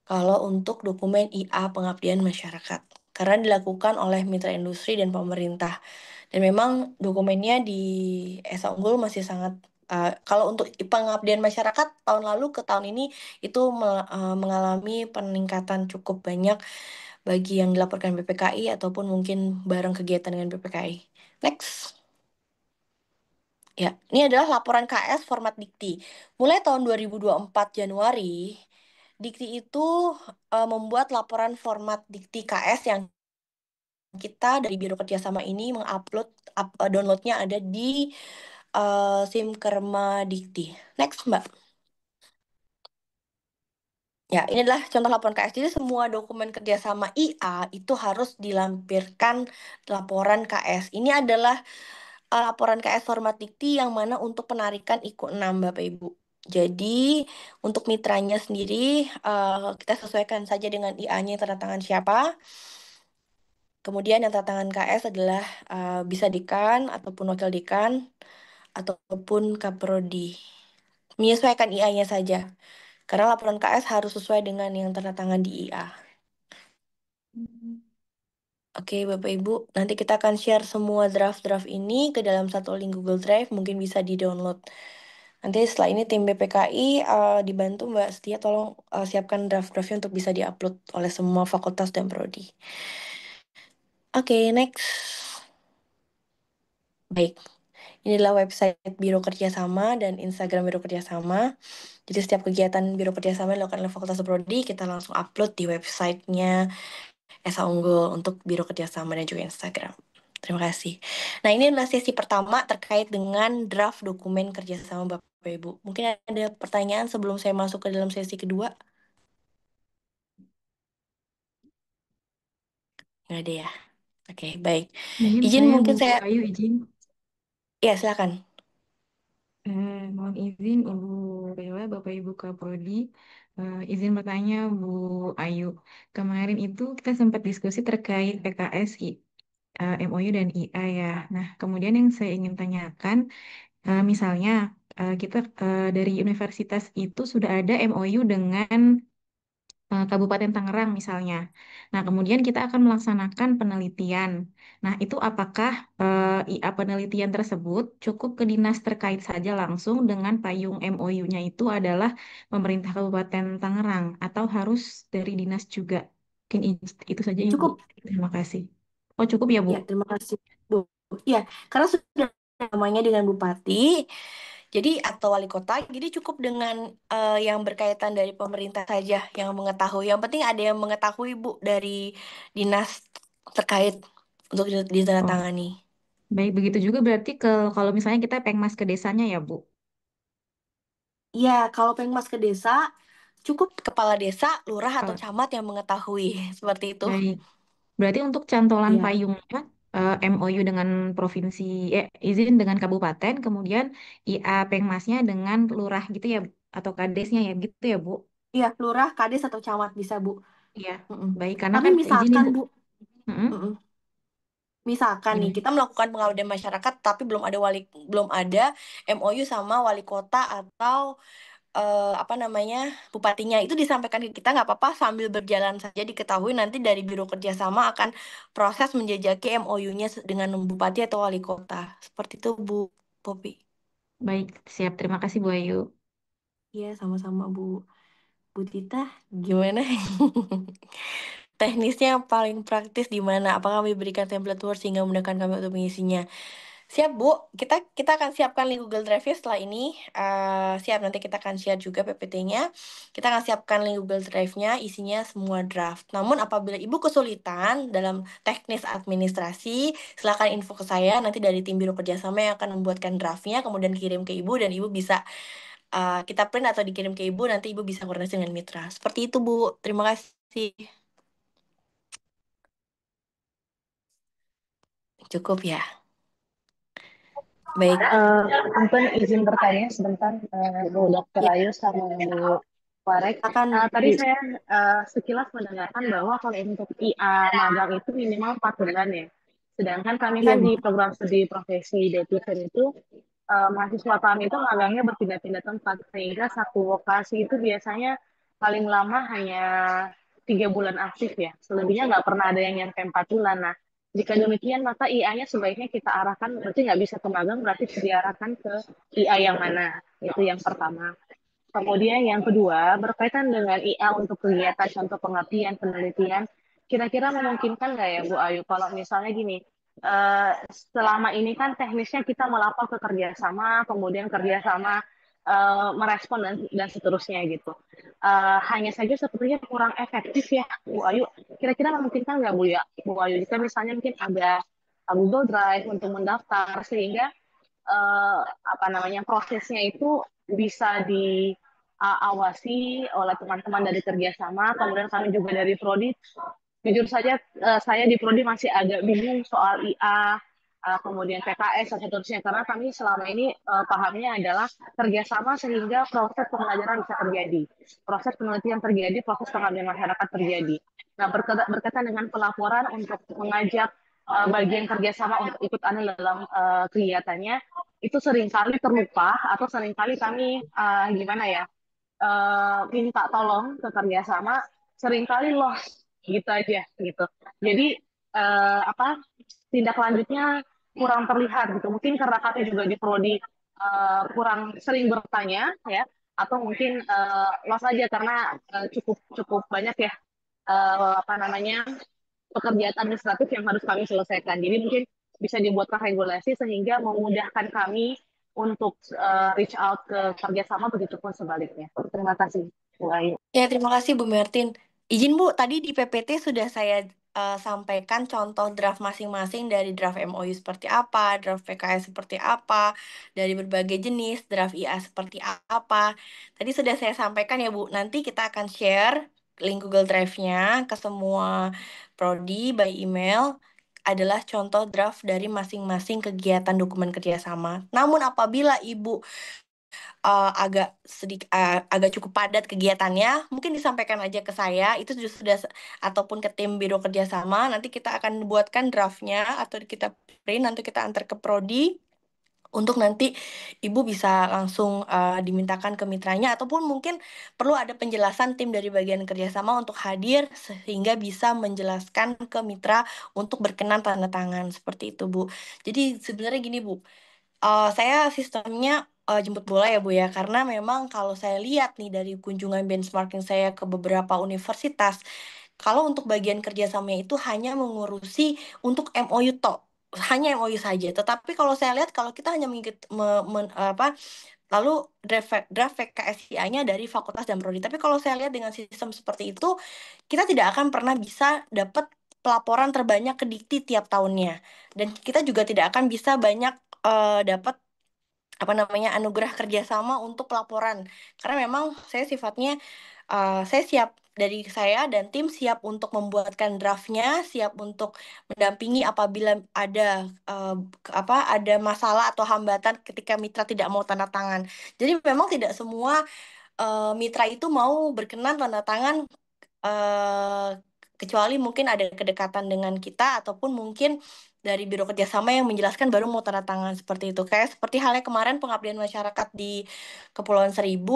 Kalau untuk dokumen IA pengabdian masyarakat. Karena dilakukan oleh mitra industri dan pemerintah. Dan memang dokumennya di Esa Unggul masih sangat kalau untuk pengabdian masyarakat tahun lalu ke tahun ini itu mengalami peningkatan cukup banyak bagi yang dilaporkan BPKI ataupun mungkin bareng kegiatan dengan BPKI. Next. Ya, ini adalah laporan KS format Dikti. Mulai tahun 2024 Januari, Dikti itu membuat laporan format Dikti KS yang kita dari Biro Kerjasama ini mengupload downloadnya ada di SIM Kerma Dikti. Next, Mbak. Ya, ini adalah contoh laporan KS. Jadi semua dokumen kerjasama IA itu harus dilampirkan laporan KS. Ini adalah laporan KS format Dikti yang mana untuk penarikan IKU 6, Bapak Ibu. Jadi untuk mitranya sendiri kita sesuaikan saja dengan IA-nya yang tanda tangan siapa. Kemudian yang tanda tangan KS adalah bisa dekan ataupun wakil dekan ataupun kaprodi. Menyesuaikan IA-nya saja. Karena laporan KS harus sesuai dengan yang tanda tangan di IA. Oke, Bapak Ibu, nanti kita akan share semua draft-draft ini ke dalam satu link Google Drive, mungkin bisa di-download. Nanti setelah ini tim BPKI dibantu Mbak Setia, tolong siapkan draft-draftnya untuk bisa diupload oleh semua fakultas dan prodi. Oke, next. Baik, inilah website Biro Kerjasama dan Instagram Biro Kerjasama. Jadi setiap kegiatan Biro Kerjasama yang dilakukan oleh Fakultas Prodi, kita langsung upload di websitenya Esa Unggul untuk Biro Kerjasama dan juga Instagram. Terima kasih. Nah, ini adalah sesi pertama terkait dengan draft dokumen kerjasama Bapak Ibu. Mungkin ada pertanyaan sebelum saya masuk ke dalam sesi kedua? Nggak ada ya? Oke, baik. Mungkin Izin saya mungkin Bu saya, Ayu izin. ya silakan. Mohon izin Ibu Bella, Bapak Ibu Kaprodi. Izin bertanya Bu Ayu. Kemarin itu kita sempat diskusi terkait PKS, MOU dan IA ya. Nah, kemudian yang saya ingin tanyakan, misalnya kita dari universitas itu sudah ada MOU dengan Kabupaten Tangerang misalnya. Nah, kemudian kita akan melaksanakan penelitian. Nah, itu apakah IA penelitian tersebut cukup ke dinas terkait saja langsung dengan payung MOU-nya itu adalah pemerintah Kabupaten Tangerang atau harus dari dinas juga? Mungkin itu saja Ibu. Cukup. Terima kasih. Oh, cukup ya, Bu? Ya, terima kasih, Bu. Ya, karena sudah namanya dengan Bupati, jadi atau wali kota, jadi cukup dengan yang berkaitan dari pemerintah saja yang mengetahui. Yang penting ada yang mengetahui, Bu, dari dinas terkait untuk Oh, ditandatangani. baik. Begitu juga berarti kalau misalnya kita pengmas ke desanya ya, Bu? Ya, kalau pengmas ke desa, cukup kepala desa, lurah atau Kalau camat yang mengetahui seperti itu. baik. Berarti untuk cantolan Iya, payungnya MOU dengan provinsi, izin dengan kabupaten, kemudian IA Pengmasnya dengan lurah gitu ya, atau kadesnya ya gitu ya Bu? iya, lurah, kades atau camat bisa, Bu. Iya, Mm-mm. baik. Karena Tapi kan izin misalkan, Ibu. Bu, Mm-mm. mm-mm. Misalkan nih Gimana? kita melakukan pengabdian masyarakat tapi belum ada MOU sama wali kota atau apa namanya bupatinya itu disampaikan ke kita nggak apa-apa sambil berjalan saja diketahui nanti dari Biro Kerjasama akan proses menjajaki MOU-nya dengan bupati atau wali kota seperti itu Bu Popi. Baik, siap. Terima kasih Bu Ayu. Iya sama-sama Bu Tita gimana? Teknisnya paling praktis di mana? Apakah kami berikan template Word sehingga memudahkan kami untuk mengisinya? Siap, Bu. Kita akan siapkan link Google Drive-nya setelah ini. Siap, nanti kita akan share juga PPT-nya. Kita akan siapkan link Google Drive-nya, isinya semua draft. Namun apabila Ibu kesulitan dalam teknis administrasi, silakan info ke saya. Nanti dari tim Biro Kerjasama yang akan membuatkan draft-nya, kemudian kirim ke Ibu, dan Ibu bisa kita print atau dikirim ke Ibu, nanti Ibu bisa koordinasi dengan mitra. Seperti itu, Bu. Terima kasih. Cukup ya. Baik, Mungkin izin bertanya sebentar, Bu Dr. ya. Ayu sama Bu Warek. Akan Tadi saya sekilas mendengarkan bahwa kalau untuk IA magang itu minimal 4 bulan ya. Sedangkan kami Iya, kan Bu. di program studi profesi D2 itu mahasiswa kami itu magangnya berpindah-pindah tempat sehingga satu lokasi itu biasanya paling lama hanya 3 bulan aktif ya. Selebihnya nggak pernah ada yang nyampe 4 bulan. Nah, jika demikian, maka IA-nya sebaiknya kita arahkan, berarti nggak bisa ke magang, berarti diarahkan ke IA yang mana. Itu yang pertama. Kemudian yang kedua, berkaitan dengan IA untuk kegiatan contoh pengabdian, penelitian, kira-kira memungkinkan nggak ya Bu Ayu, kalau misalnya gini, selama ini kan teknisnya kita melapor ke kerjasama, kemudian kerjasama merespon dan seterusnya gitu. Hanya saja sepertinya kurang efektif ya Bu Ayu. Kira-kira memungkinkan nggak Bu Ayu? Jika misalnya mungkin ada Google Drive untuk mendaftar sehingga apa namanya prosesnya itu bisa diawasi oleh teman-teman dari kerjasama, kemudian kami juga dari Prodi. Jujur saja saya di Prodi masih agak bingung soal IA, kemudian PKS dan seterusnya karena kami selama ini pahamnya adalah kerjasama sehingga proses pembelajaran bisa terjadi, proses penelitian terjadi, proses pengabdian masyarakat terjadi. Nah berkaitan dengan pelaporan untuk mengajak bagian kerjasama untuk ikut andil dalam kegiatannya itu seringkali terlupa atau seringkali kami gimana ya minta tolong ke kerjasama seringkali lost gitu aja gitu. Jadi apa tindak lanjutnya kurang terlihat gitu. Mungkin karena kami juga di prodi kurang sering bertanya ya, atau mungkin lost aja karena cukup cukup banyak ya apa namanya pekerjaan administratif yang harus kami selesaikan. Jadi mungkin bisa dibuatkan regulasi sehingga memudahkan kami untuk reach out ke kerjasama, begitu pun sebaliknya. Terima kasih, Bu Ayu. Ya, terima kasih Bu Martin. Izin Bu, tadi di PPT sudah saya sampaikan contoh draft masing-masing dari draft MOU seperti apa, draft PKS seperti apa, dari berbagai jenis, draft IA seperti apa. Tadi sudah saya sampaikan ya Bu, nanti kita akan share link Google Drive-nya ke semua prodi by email. adalah contoh draft dari masing-masing kegiatan dokumen kerjasama. Namun apabila Ibu agak cukup padat kegiatannya, mungkin disampaikan aja ke saya, itu sudah ataupun ke tim biro kerjasama, nanti kita akan buatkan draftnya atau kita print, nanti kita antar ke prodi untuk nanti Ibu bisa langsung dimintakan ke mitranya ataupun mungkin perlu ada penjelasan tim dari bagian kerjasama untuk hadir sehingga bisa menjelaskan ke mitra untuk berkenan tanda tangan seperti itu Bu. Jadi sebenarnya gini Bu, saya sistemnya jemput bola ya Bu ya, karena memang kalau saya lihat nih dari kunjungan benchmarking saya ke beberapa universitas, kalau untuk bagian kerjasamanya itu hanya mengurusi untuk MOU toh, hanya MOU saja. Tetapi kalau saya lihat kalau kita hanya lalu draft VKSIA-nya dari fakultas dan prodi. Tapi kalau saya lihat dengan sistem seperti itu, kita tidak akan pernah bisa dapat pelaporan terbanyak ke Dikti tiap tahunnya. Dan kita juga tidak akan bisa banyak dapat anugerah kerjasama untuk pelaporan karena memang saya sifatnya saya siap dari saya dan tim siap untuk membuatkan draftnya, siap untuk mendampingi apabila ada ada masalah atau hambatan ketika mitra tidak mau tanda tangan. Jadi memang tidak semua mitra itu mau berkenan tanda tangan eh, kecuali mungkin ada kedekatan dengan kita ataupun mungkin dari biro kerjasama yang menjelaskan baru mau tanda tangan seperti itu. Kayak seperti halnya kemarin pengabdian masyarakat di Kepulauan Seribu,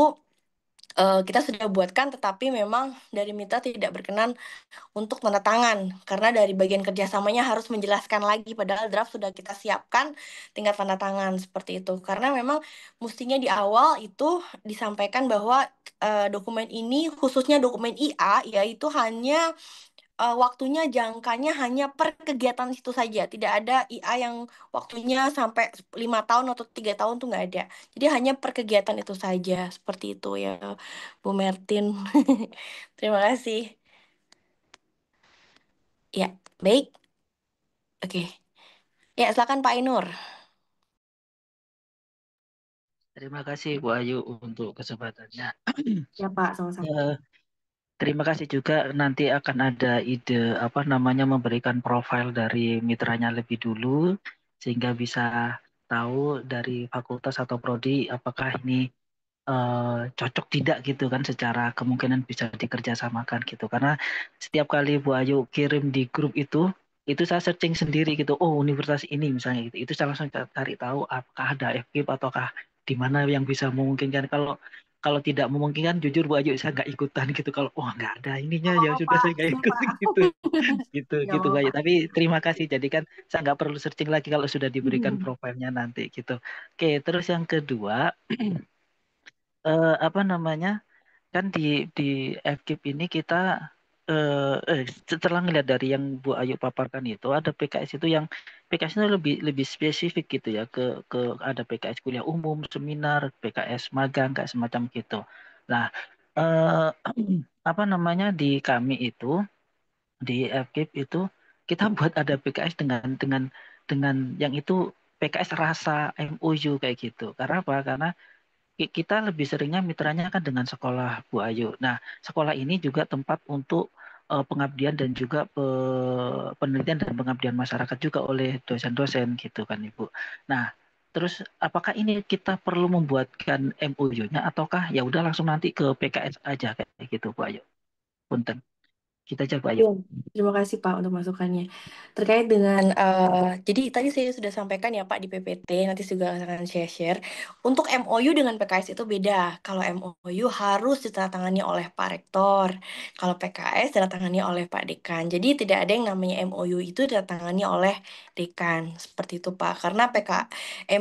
kita sudah buatkan tetapi memang dari mitra tidak berkenan untuk tanda tangan karena dari bagian kerjasamanya harus menjelaskan lagi padahal draft sudah kita siapkan tinggal tanda tangan seperti itu karena memang mestinya di awal itu disampaikan bahwa dokumen ini khususnya dokumen IA yaitu hanya waktunya jangkanya hanya per kegiatan itu saja tidak ada IA yang waktunya sampai 5 tahun atau 3 tahun tuh nggak ada jadi hanya per kegiatan itu saja seperti itu ya Bu Mertin. Terima kasih. Ya, baik. Oke. Ya, silakan Pak Ainur. Terima kasih Bu Ayu untuk kesempatannya. Ya, Pak, sama-sama. Terima kasih juga nanti akan ada ide memberikan profil dari mitranya lebih dulu sehingga bisa tahu dari fakultas atau prodi apakah ini cocok tidak gitu kan secara kemungkinan bisa dikerjasamakan gitu karena setiap kali Bu Ayu kirim di grup itu saya searching sendiri gitu oh universitas ini misalnya gitu itu saya langsung cari tahu apakah ada FKIP ataukah di mana yang bisa memungkinkan kalau kalau tidak memungkinkan jujur Bu Ayu saya nggak ikutan gitu kalau oh nggak ada ininya ya Oh, sudah Pak. saya nggak ikut Pak. gitu Nggak gitu Bu Ayu apa-apa. tapi terima kasih jadi kan saya nggak perlu searching lagi kalau sudah diberikan profilnya nanti gitu oke terus yang kedua apa namanya kan di FKIP ini kita setelah ngelihat dari yang Bu Ayu paparkan itu ada PKS itu yang PKS itu lebih lebih spesifik gitu ya ke ada PKS kuliah umum, seminar, PKS magang kayak semacam gitu. Nah, eh, apa namanya di kami itu di FKIP itu kita buat ada PKS dengan yang itu PKS rasa MOU kayak gitu. Karena apa? Karena kita lebih seringnya mitranya kan dengan sekolah Bu Ayu. Nah, sekolah ini juga tempat untuk pengabdian dan juga penelitian dan pengabdian masyarakat juga oleh dosen-dosen gitu kan Ibu. Nah, terus apakah ini kita perlu membuatkan MOU-nya ataukah ya udah langsung nanti ke PKS aja kayak gitu Bu Ayu. Punten. Kita aja Bu Ayu. Iya, terima kasih Pak untuk masukannya. Terkait dengan, jadi tadi saya sudah sampaikan ya Pak di PPT, nanti juga akan saya share. Untuk MOU dengan PKS itu beda. Kalau MOU harus ditandatangani oleh Pak Rektor, kalau PKS ditandatangani oleh Pak Dekan. Jadi tidak ada yang namanya MOU itu ditandatangani oleh Dekan, seperti itu Pak. Karena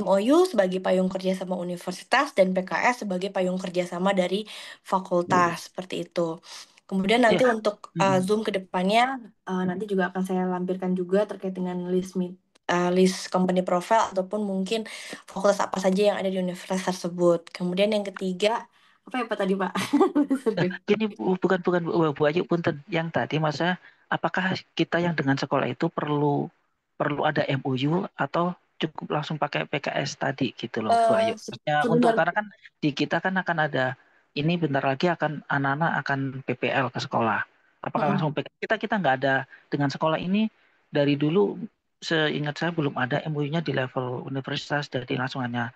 MOU sebagai payung kerjasama universitas dan PKS sebagai payung kerjasama dari fakultas, seperti itu. Kemudian nanti Ya. untuk Zoom ke depannya nanti juga akan saya lampirkan juga terkait dengan list company profile ataupun mungkin fakultas apa saja yang ada di universitas tersebut. Kemudian yang ketiga, apa ya Pak tadi Pak? Gini bukan bukan Bu Ayu punten yang tadi masa apakah kita yang dengan sekolah itu perlu perlu ada MOU atau cukup langsung pakai PKS tadi gitu loh Bu Ayu. Maksudnya untuk Sebenarnya karena kan di kita kan akan ada ini bentar lagi akan anak-anak akan PPL ke sekolah. Apakah langsung PKS? Kita nggak ada dengan sekolah ini dari dulu seingat saya belum ada MOU-nya di level universitas, jadi langsung hanya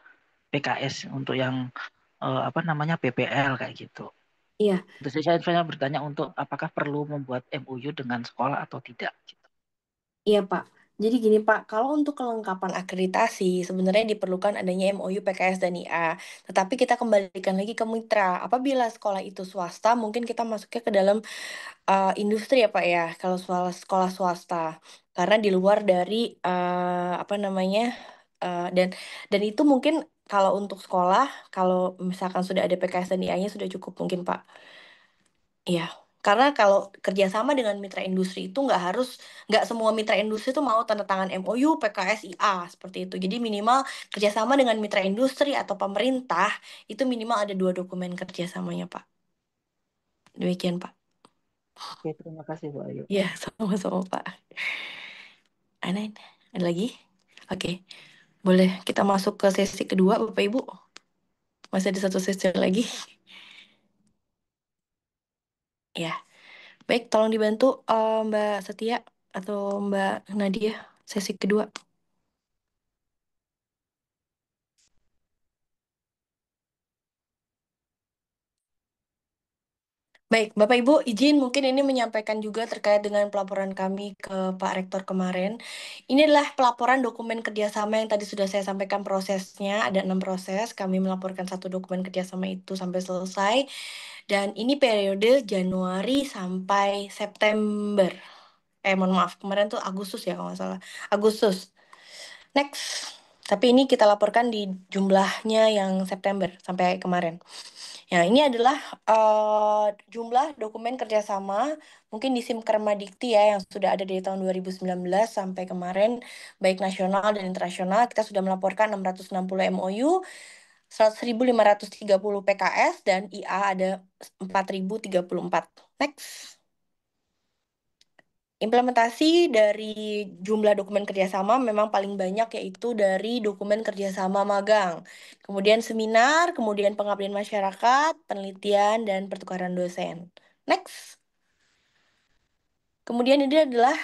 PKS untuk yang PPL kayak gitu. Iya, Terus saya bertanya untuk apakah perlu membuat MOU dengan sekolah atau tidak gitu. iya Pak. Jadi gini Pak, kalau untuk kelengkapan akreditasi sebenarnya diperlukan adanya MOU PKS dan IA. Tetapi kita kembalikan lagi ke mitra. Apabila sekolah itu swasta, mungkin kita masuknya ke dalam industri ya Pak ya, kalau soal sekolah swasta. Karena di luar dari apa namanya dan itu mungkin kalau untuk sekolah, kalau misalkan sudah ada PKS dan IA-nya sudah cukup mungkin Pak. Iya, karena kalau kerjasama dengan mitra industri itu nggak semua mitra industri itu mau tanda tangan MOU, PKS, IA seperti itu. Jadi minimal kerjasama dengan mitra industri atau pemerintah itu minimal ada 2 dokumen kerjasamanya Pak. Demikian Pak. Oke, terima kasih Bu Ayu. Ya, sama-sama Pak. Ada ada lagi? Oke, boleh kita masuk ke sesi kedua Bapak Ibu. Masih ada satu sesi lagi. Ya, baik tolong dibantu Mbak Setia atau Mbak Nadia sesi kedua. Baik, Bapak Ibu, izin mungkin ini menyampaikan juga terkait dengan pelaporan kami ke Pak Rektor kemarin. Ini adalah pelaporan dokumen kerjasama yang tadi sudah saya sampaikan prosesnya. Ada 6 proses, kami melaporkan satu dokumen kerjasama itu sampai selesai. Dan ini periode Januari sampai September. Mohon maaf, kemarin tuh Agustus ya kalau nggak salah. Agustus. Next. Tapi ini kita laporkan di jumlahnya yang September sampai kemarin. Ya, ini adalah jumlah dokumen kerjasama mungkin di SIM Kermadikti ya yang sudah ada dari tahun 2019 sampai kemarin baik nasional dan internasional kita sudah melaporkan 660 MOU, 100.530 PKS dan IA ada 4.034. Next. Implementasi dari jumlah dokumen kerjasama memang paling banyak yaitu dari dokumen kerjasama magang. Kemudian seminar, kemudian pengabdian masyarakat, penelitian, dan pertukaran dosen. Next. Kemudian ini adalah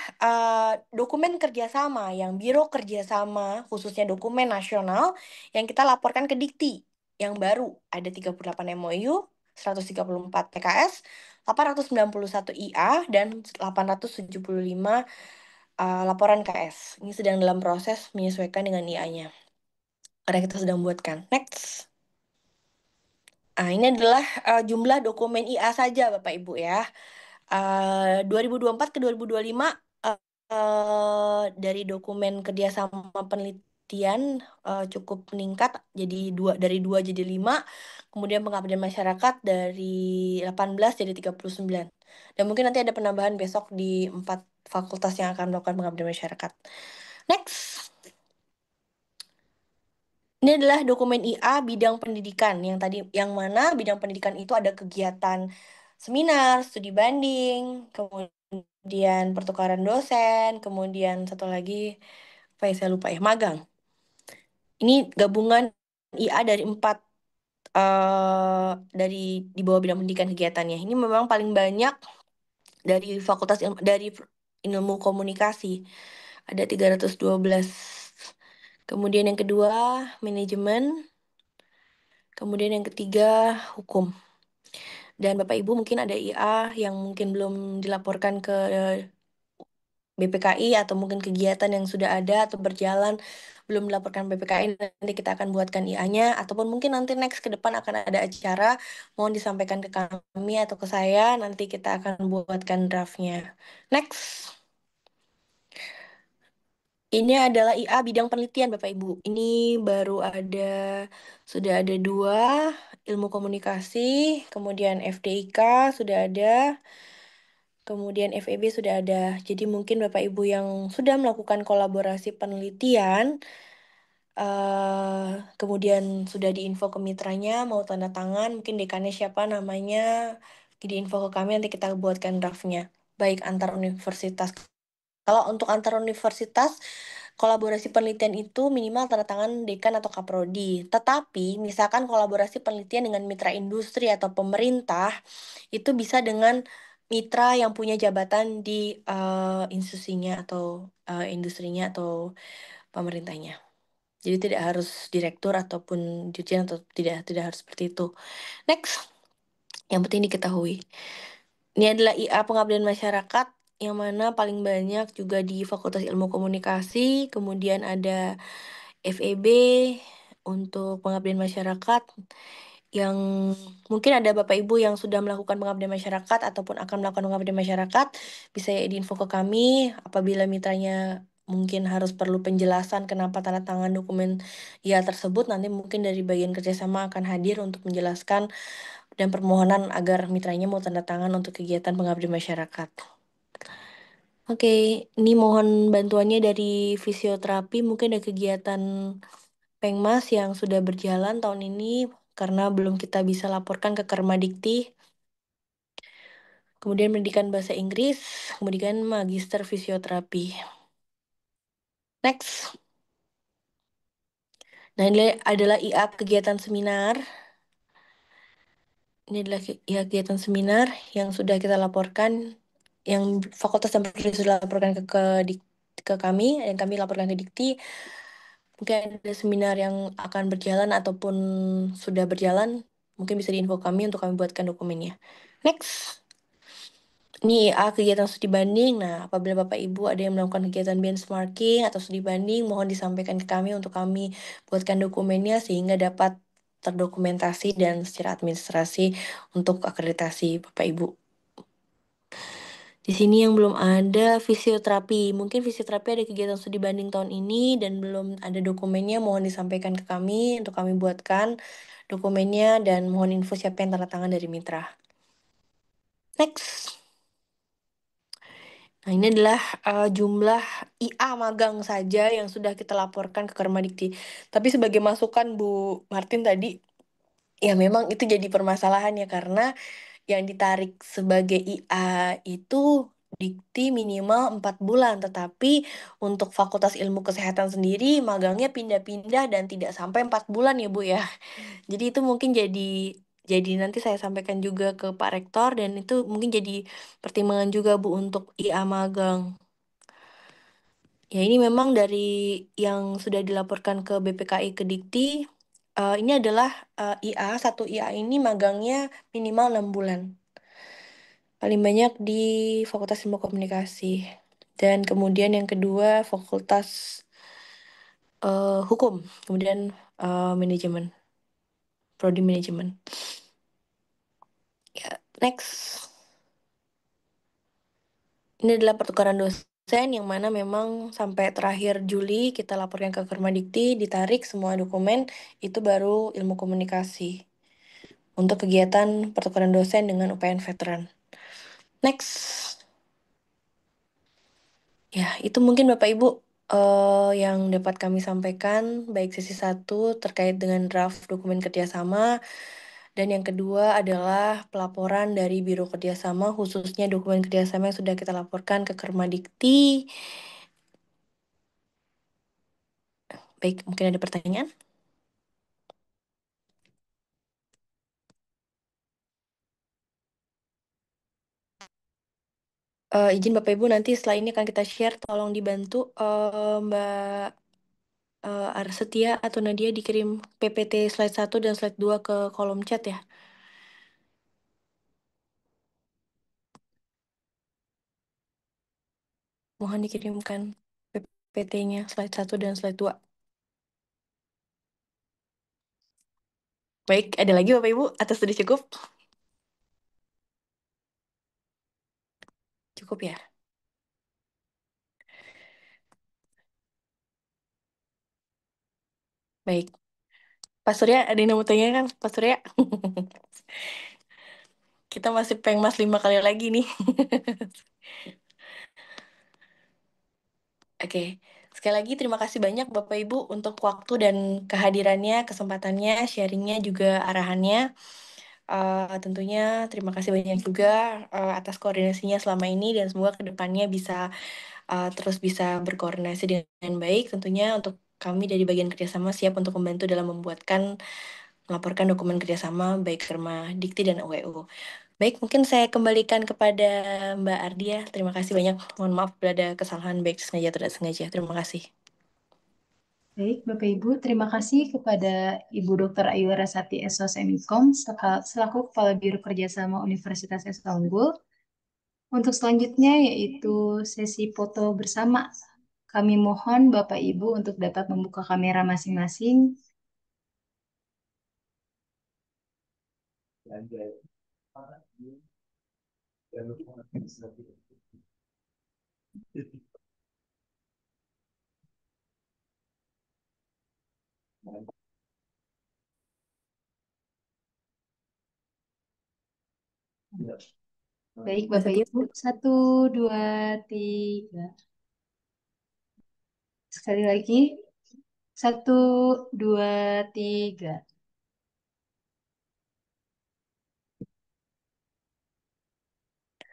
dokumen kerjasama yang Biro Kerjasama, khususnya dokumen nasional, yang kita laporkan ke Dikti. Yang baru ada 38 MOU, 134 PKS, 891 IA, dan 875 laporan KS. Ini sedang dalam proses menyesuaikan dengan IA-nya. Karena kita sedang buatkan. Next. Ini adalah jumlah dokumen IA saja Bapak Ibu ya. 2024 ke 2025 dari dokumen kerjasama penelitian cukup meningkat jadi dari 2 jadi 5. Kemudian pengabdian masyarakat dari 18 jadi 39. Dan mungkin nanti ada penambahan besok di 4 fakultas yang akan melakukan pengabdian masyarakat. Next. Ini adalah dokumen IA bidang pendidikan yang mana bidang pendidikan itu ada kegiatan seminar, studi banding, kemudian pertukaran dosen, kemudian satu lagi apa ya saya lupa ya, magang. Ini gabungan IA dari 4 dari di bawah bidang pendidikan kegiatannya. Ini memang paling banyak dari fakultas ilmu komunikasi. Ada 312. Kemudian yang kedua, manajemen. Kemudian yang ketiga, hukum. Dan Bapak Ibu mungkin ada IA yang mungkin belum dilaporkan ke BPKI atau mungkin kegiatan yang sudah ada atau berjalan belum dilaporkan BPKI, nanti kita akan buatkan IA-nya ataupun mungkin nanti next ke depan akan ada acara mohon disampaikan ke kami atau ke saya, nanti kita akan buatkan draftnya. Next. Ini adalah IA bidang penelitian Bapak Ibu. Ini sudah ada 2, ilmu komunikasi, kemudian FDIK sudah ada, kemudian FEB sudah ada. Jadi mungkin Bapak Ibu yang sudah melakukan kolaborasi penelitian, kemudian sudah diinfo ke mitranya, mau tanda tangan, mungkin dekannya siapa namanya, diinfo ke kami, nanti kita buatkan draftnya. Baik antar universitas. Kalau untuk antar universitas, kolaborasi penelitian itu minimal tanda tangan dekan atau kaprodi. Tetapi, misalkan kolaborasi penelitian dengan mitra industri atau pemerintah, itu bisa dengan mitra yang punya jabatan di institusinya atau industrinya atau pemerintahnya. Jadi tidak harus direktur ataupun dirjen atau tidak harus seperti itu. Next, yang penting diketahui. Ini adalah IA pengabdian masyarakat yang mana paling banyak juga di Fakultas Ilmu Komunikasi, kemudian ada FEB untuk pengabdian masyarakat yang mungkin ada Bapak Ibu yang sudah melakukan pengabdian masyarakat ataupun akan melakukan pengabdian masyarakat, bisa ya diinfo ke kami apabila mitranya mungkin harus perlu penjelasan kenapa tanda tangan dokumen IA tersebut, nanti mungkin dari bagian kerjasama akan hadir untuk menjelaskan dan permohonan agar mitranya mau tanda tangan untuk kegiatan pengabdian masyarakat. Oke, ini mohon bantuannya dari fisioterapi, mungkin ada kegiatan Pengmas yang sudah berjalan tahun ini karena belum kita bisa laporkan ke Kermadikti. Kemudian pendidikan bahasa Inggris, kemudian magister fisioterapi. Next. Nah, ini adalah IA kegiatan seminar. Ini adalah IA kegiatan seminar yang sudah kita laporkan, yang fakultas dan prodi sudah laporkan ke kami, yang kami laporkan ke Dikti. Mungkin ada seminar yang akan berjalan ataupun sudah berjalan, mungkin bisa diinfo kami untuk kami buatkan dokumennya. Next. Ini IA kegiatan studi banding. Nah, apabila Bapak Ibu ada yang melakukan kegiatan benchmarking atau studi banding, mohon disampaikan ke kami untuk kami buatkan dokumennya sehingga dapat terdokumentasi dan secara administrasi untuk akreditasi Bapak Ibu. Di sini yang belum ada fisioterapi. Mungkin fisioterapi ada kegiatan studi banding tahun ini dan belum ada dokumennya, mohon disampaikan ke kami untuk kami buatkan dokumennya dan mohon info siapa yang tanda tangan dari mitra. Next. Nah, ini adalah jumlah IA magang saja yang sudah kita laporkan ke Kermadikti. Tapi sebagai masukan Bu Martin tadi, ya memang itu jadi permasalahan ya karena yang ditarik sebagai IA itu Dikti minimal 4 bulan, tetapi untuk Fakultas Ilmu Kesehatan sendiri magangnya pindah-pindah dan tidak sampai 4 bulan ya Bu ya. Jadi itu mungkin jadi nanti saya sampaikan juga ke Pak Rektor dan itu mungkin jadi pertimbangan juga Bu untuk IA magang. Ya ini memang dari yang sudah dilaporkan ke BPKI ke Dikti, ini adalah satu IA ini magangnya minimal 6 bulan. Paling banyak di Fakultas Ilmu Komunikasi. Dan kemudian yang kedua Fakultas Hukum, kemudian Manajemen, Prodi Manajemen. Ya, next. Ini adalah pertukaran dosen yang mana memang sampai terakhir Juli kita laporkan ke Kermadikti, ditarik semua dokumen, itu baru ilmu komunikasi untuk kegiatan pertukaran dosen dengan UPN veteran. Next. Ya, itu mungkin Bapak Ibu yang dapat kami sampaikan, baik sesi 1 terkait dengan draft dokumen kerjasama, dan yang kedua adalah pelaporan dari Biro Kerjasama, khususnya dokumen kerjasama yang sudah kita laporkan ke Kermadikti. Baik, mungkin ada pertanyaan? Izin Bapak Ibu, nanti setelah ini akan kita share, tolong dibantu Mbak Arsetia atau Nadia dikirim PPT slide 1 dan slide 2 ke kolom chat ya. Mohon dikirimkan PPT-nya slide 1 dan slide 2. Baik, ada lagi Bapak Ibu? Atau sudah cukup? Cukup ya? Baik. Pak Surya, ada yang mau tanya kan? Pak Surya? Kita masih pengmas 5 kali lagi nih. Oke, sekali lagi terima kasih banyak Bapak Ibu untuk waktu dan kehadirannya, kesempatannya, sharingnya juga arahannya. Tentunya terima kasih banyak juga atas koordinasinya selama ini dan semoga kedepannya bisa terus bisa berkoordinasi dengan baik. Tentunya untuk kami dari bagian kerjasama siap untuk membantu dalam melaporkan dokumen kerjasama baik Kerma Dikti dan UWU. Baik, mungkin saya kembalikan kepada Mbak Ardia. Terima kasih banyak. Mohon maaf bila ada kesalahan baik sengaja atau tidak sengaja. Terima kasih. Baik, Bapak Ibu, terima kasih kepada Ibu Dr. Ayu Rasati SOS MIKOM selaku Kepala Biro Kerjasama Universitas Esa Unggul. Untuk selanjutnya yaitu sesi foto bersama. Kami mohon Bapak Ibu untuk dapat membuka kamera masing-masing. Baik, Mas Bapak Ardia, Ibu. 1, 2, 3. Sekali lagi. 1, 2, 3.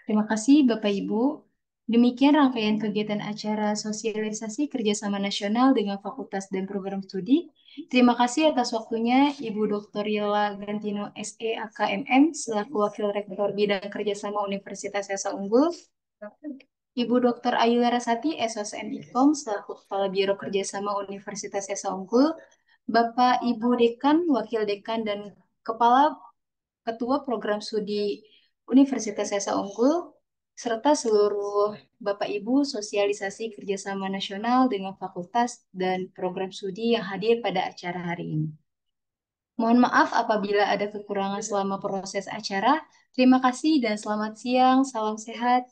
Terima kasih Bapak Ibu. Demikian rangkaian kegiatan acara sosialisasi kerjasama nasional dengan fakultas dan program studi. Terima kasih atas waktunya Ibu Dr. Yola Gantino SE AKMM selaku Wakil Rektor Bidang Kerjasama Universitas Esa Unggul. Ibu Dr. Ayu Larasati SOSM IKOM selaku Kepala Biro Kerjasama Universitas Esa Unggul. Bapak Ibu Dekan, Wakil Dekan, dan Kepala Ketua Program Studi Universitas Esa Unggul, serta seluruh Bapak Ibu sosialisasi kerjasama nasional dengan fakultas dan program studi yang hadir pada acara hari ini. Mohon maaf apabila ada kekurangan selama proses acara. Terima kasih dan selamat siang. Salam sehat.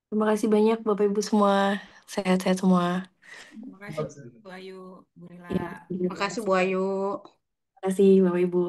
terima kasih banyak Bapak Ibu semua. Sehat-sehat semua. Terima kasih Bu Ayu, Bu Rila. Ya, Makasih Bu Ayu. terima kasih Bapak Ibu.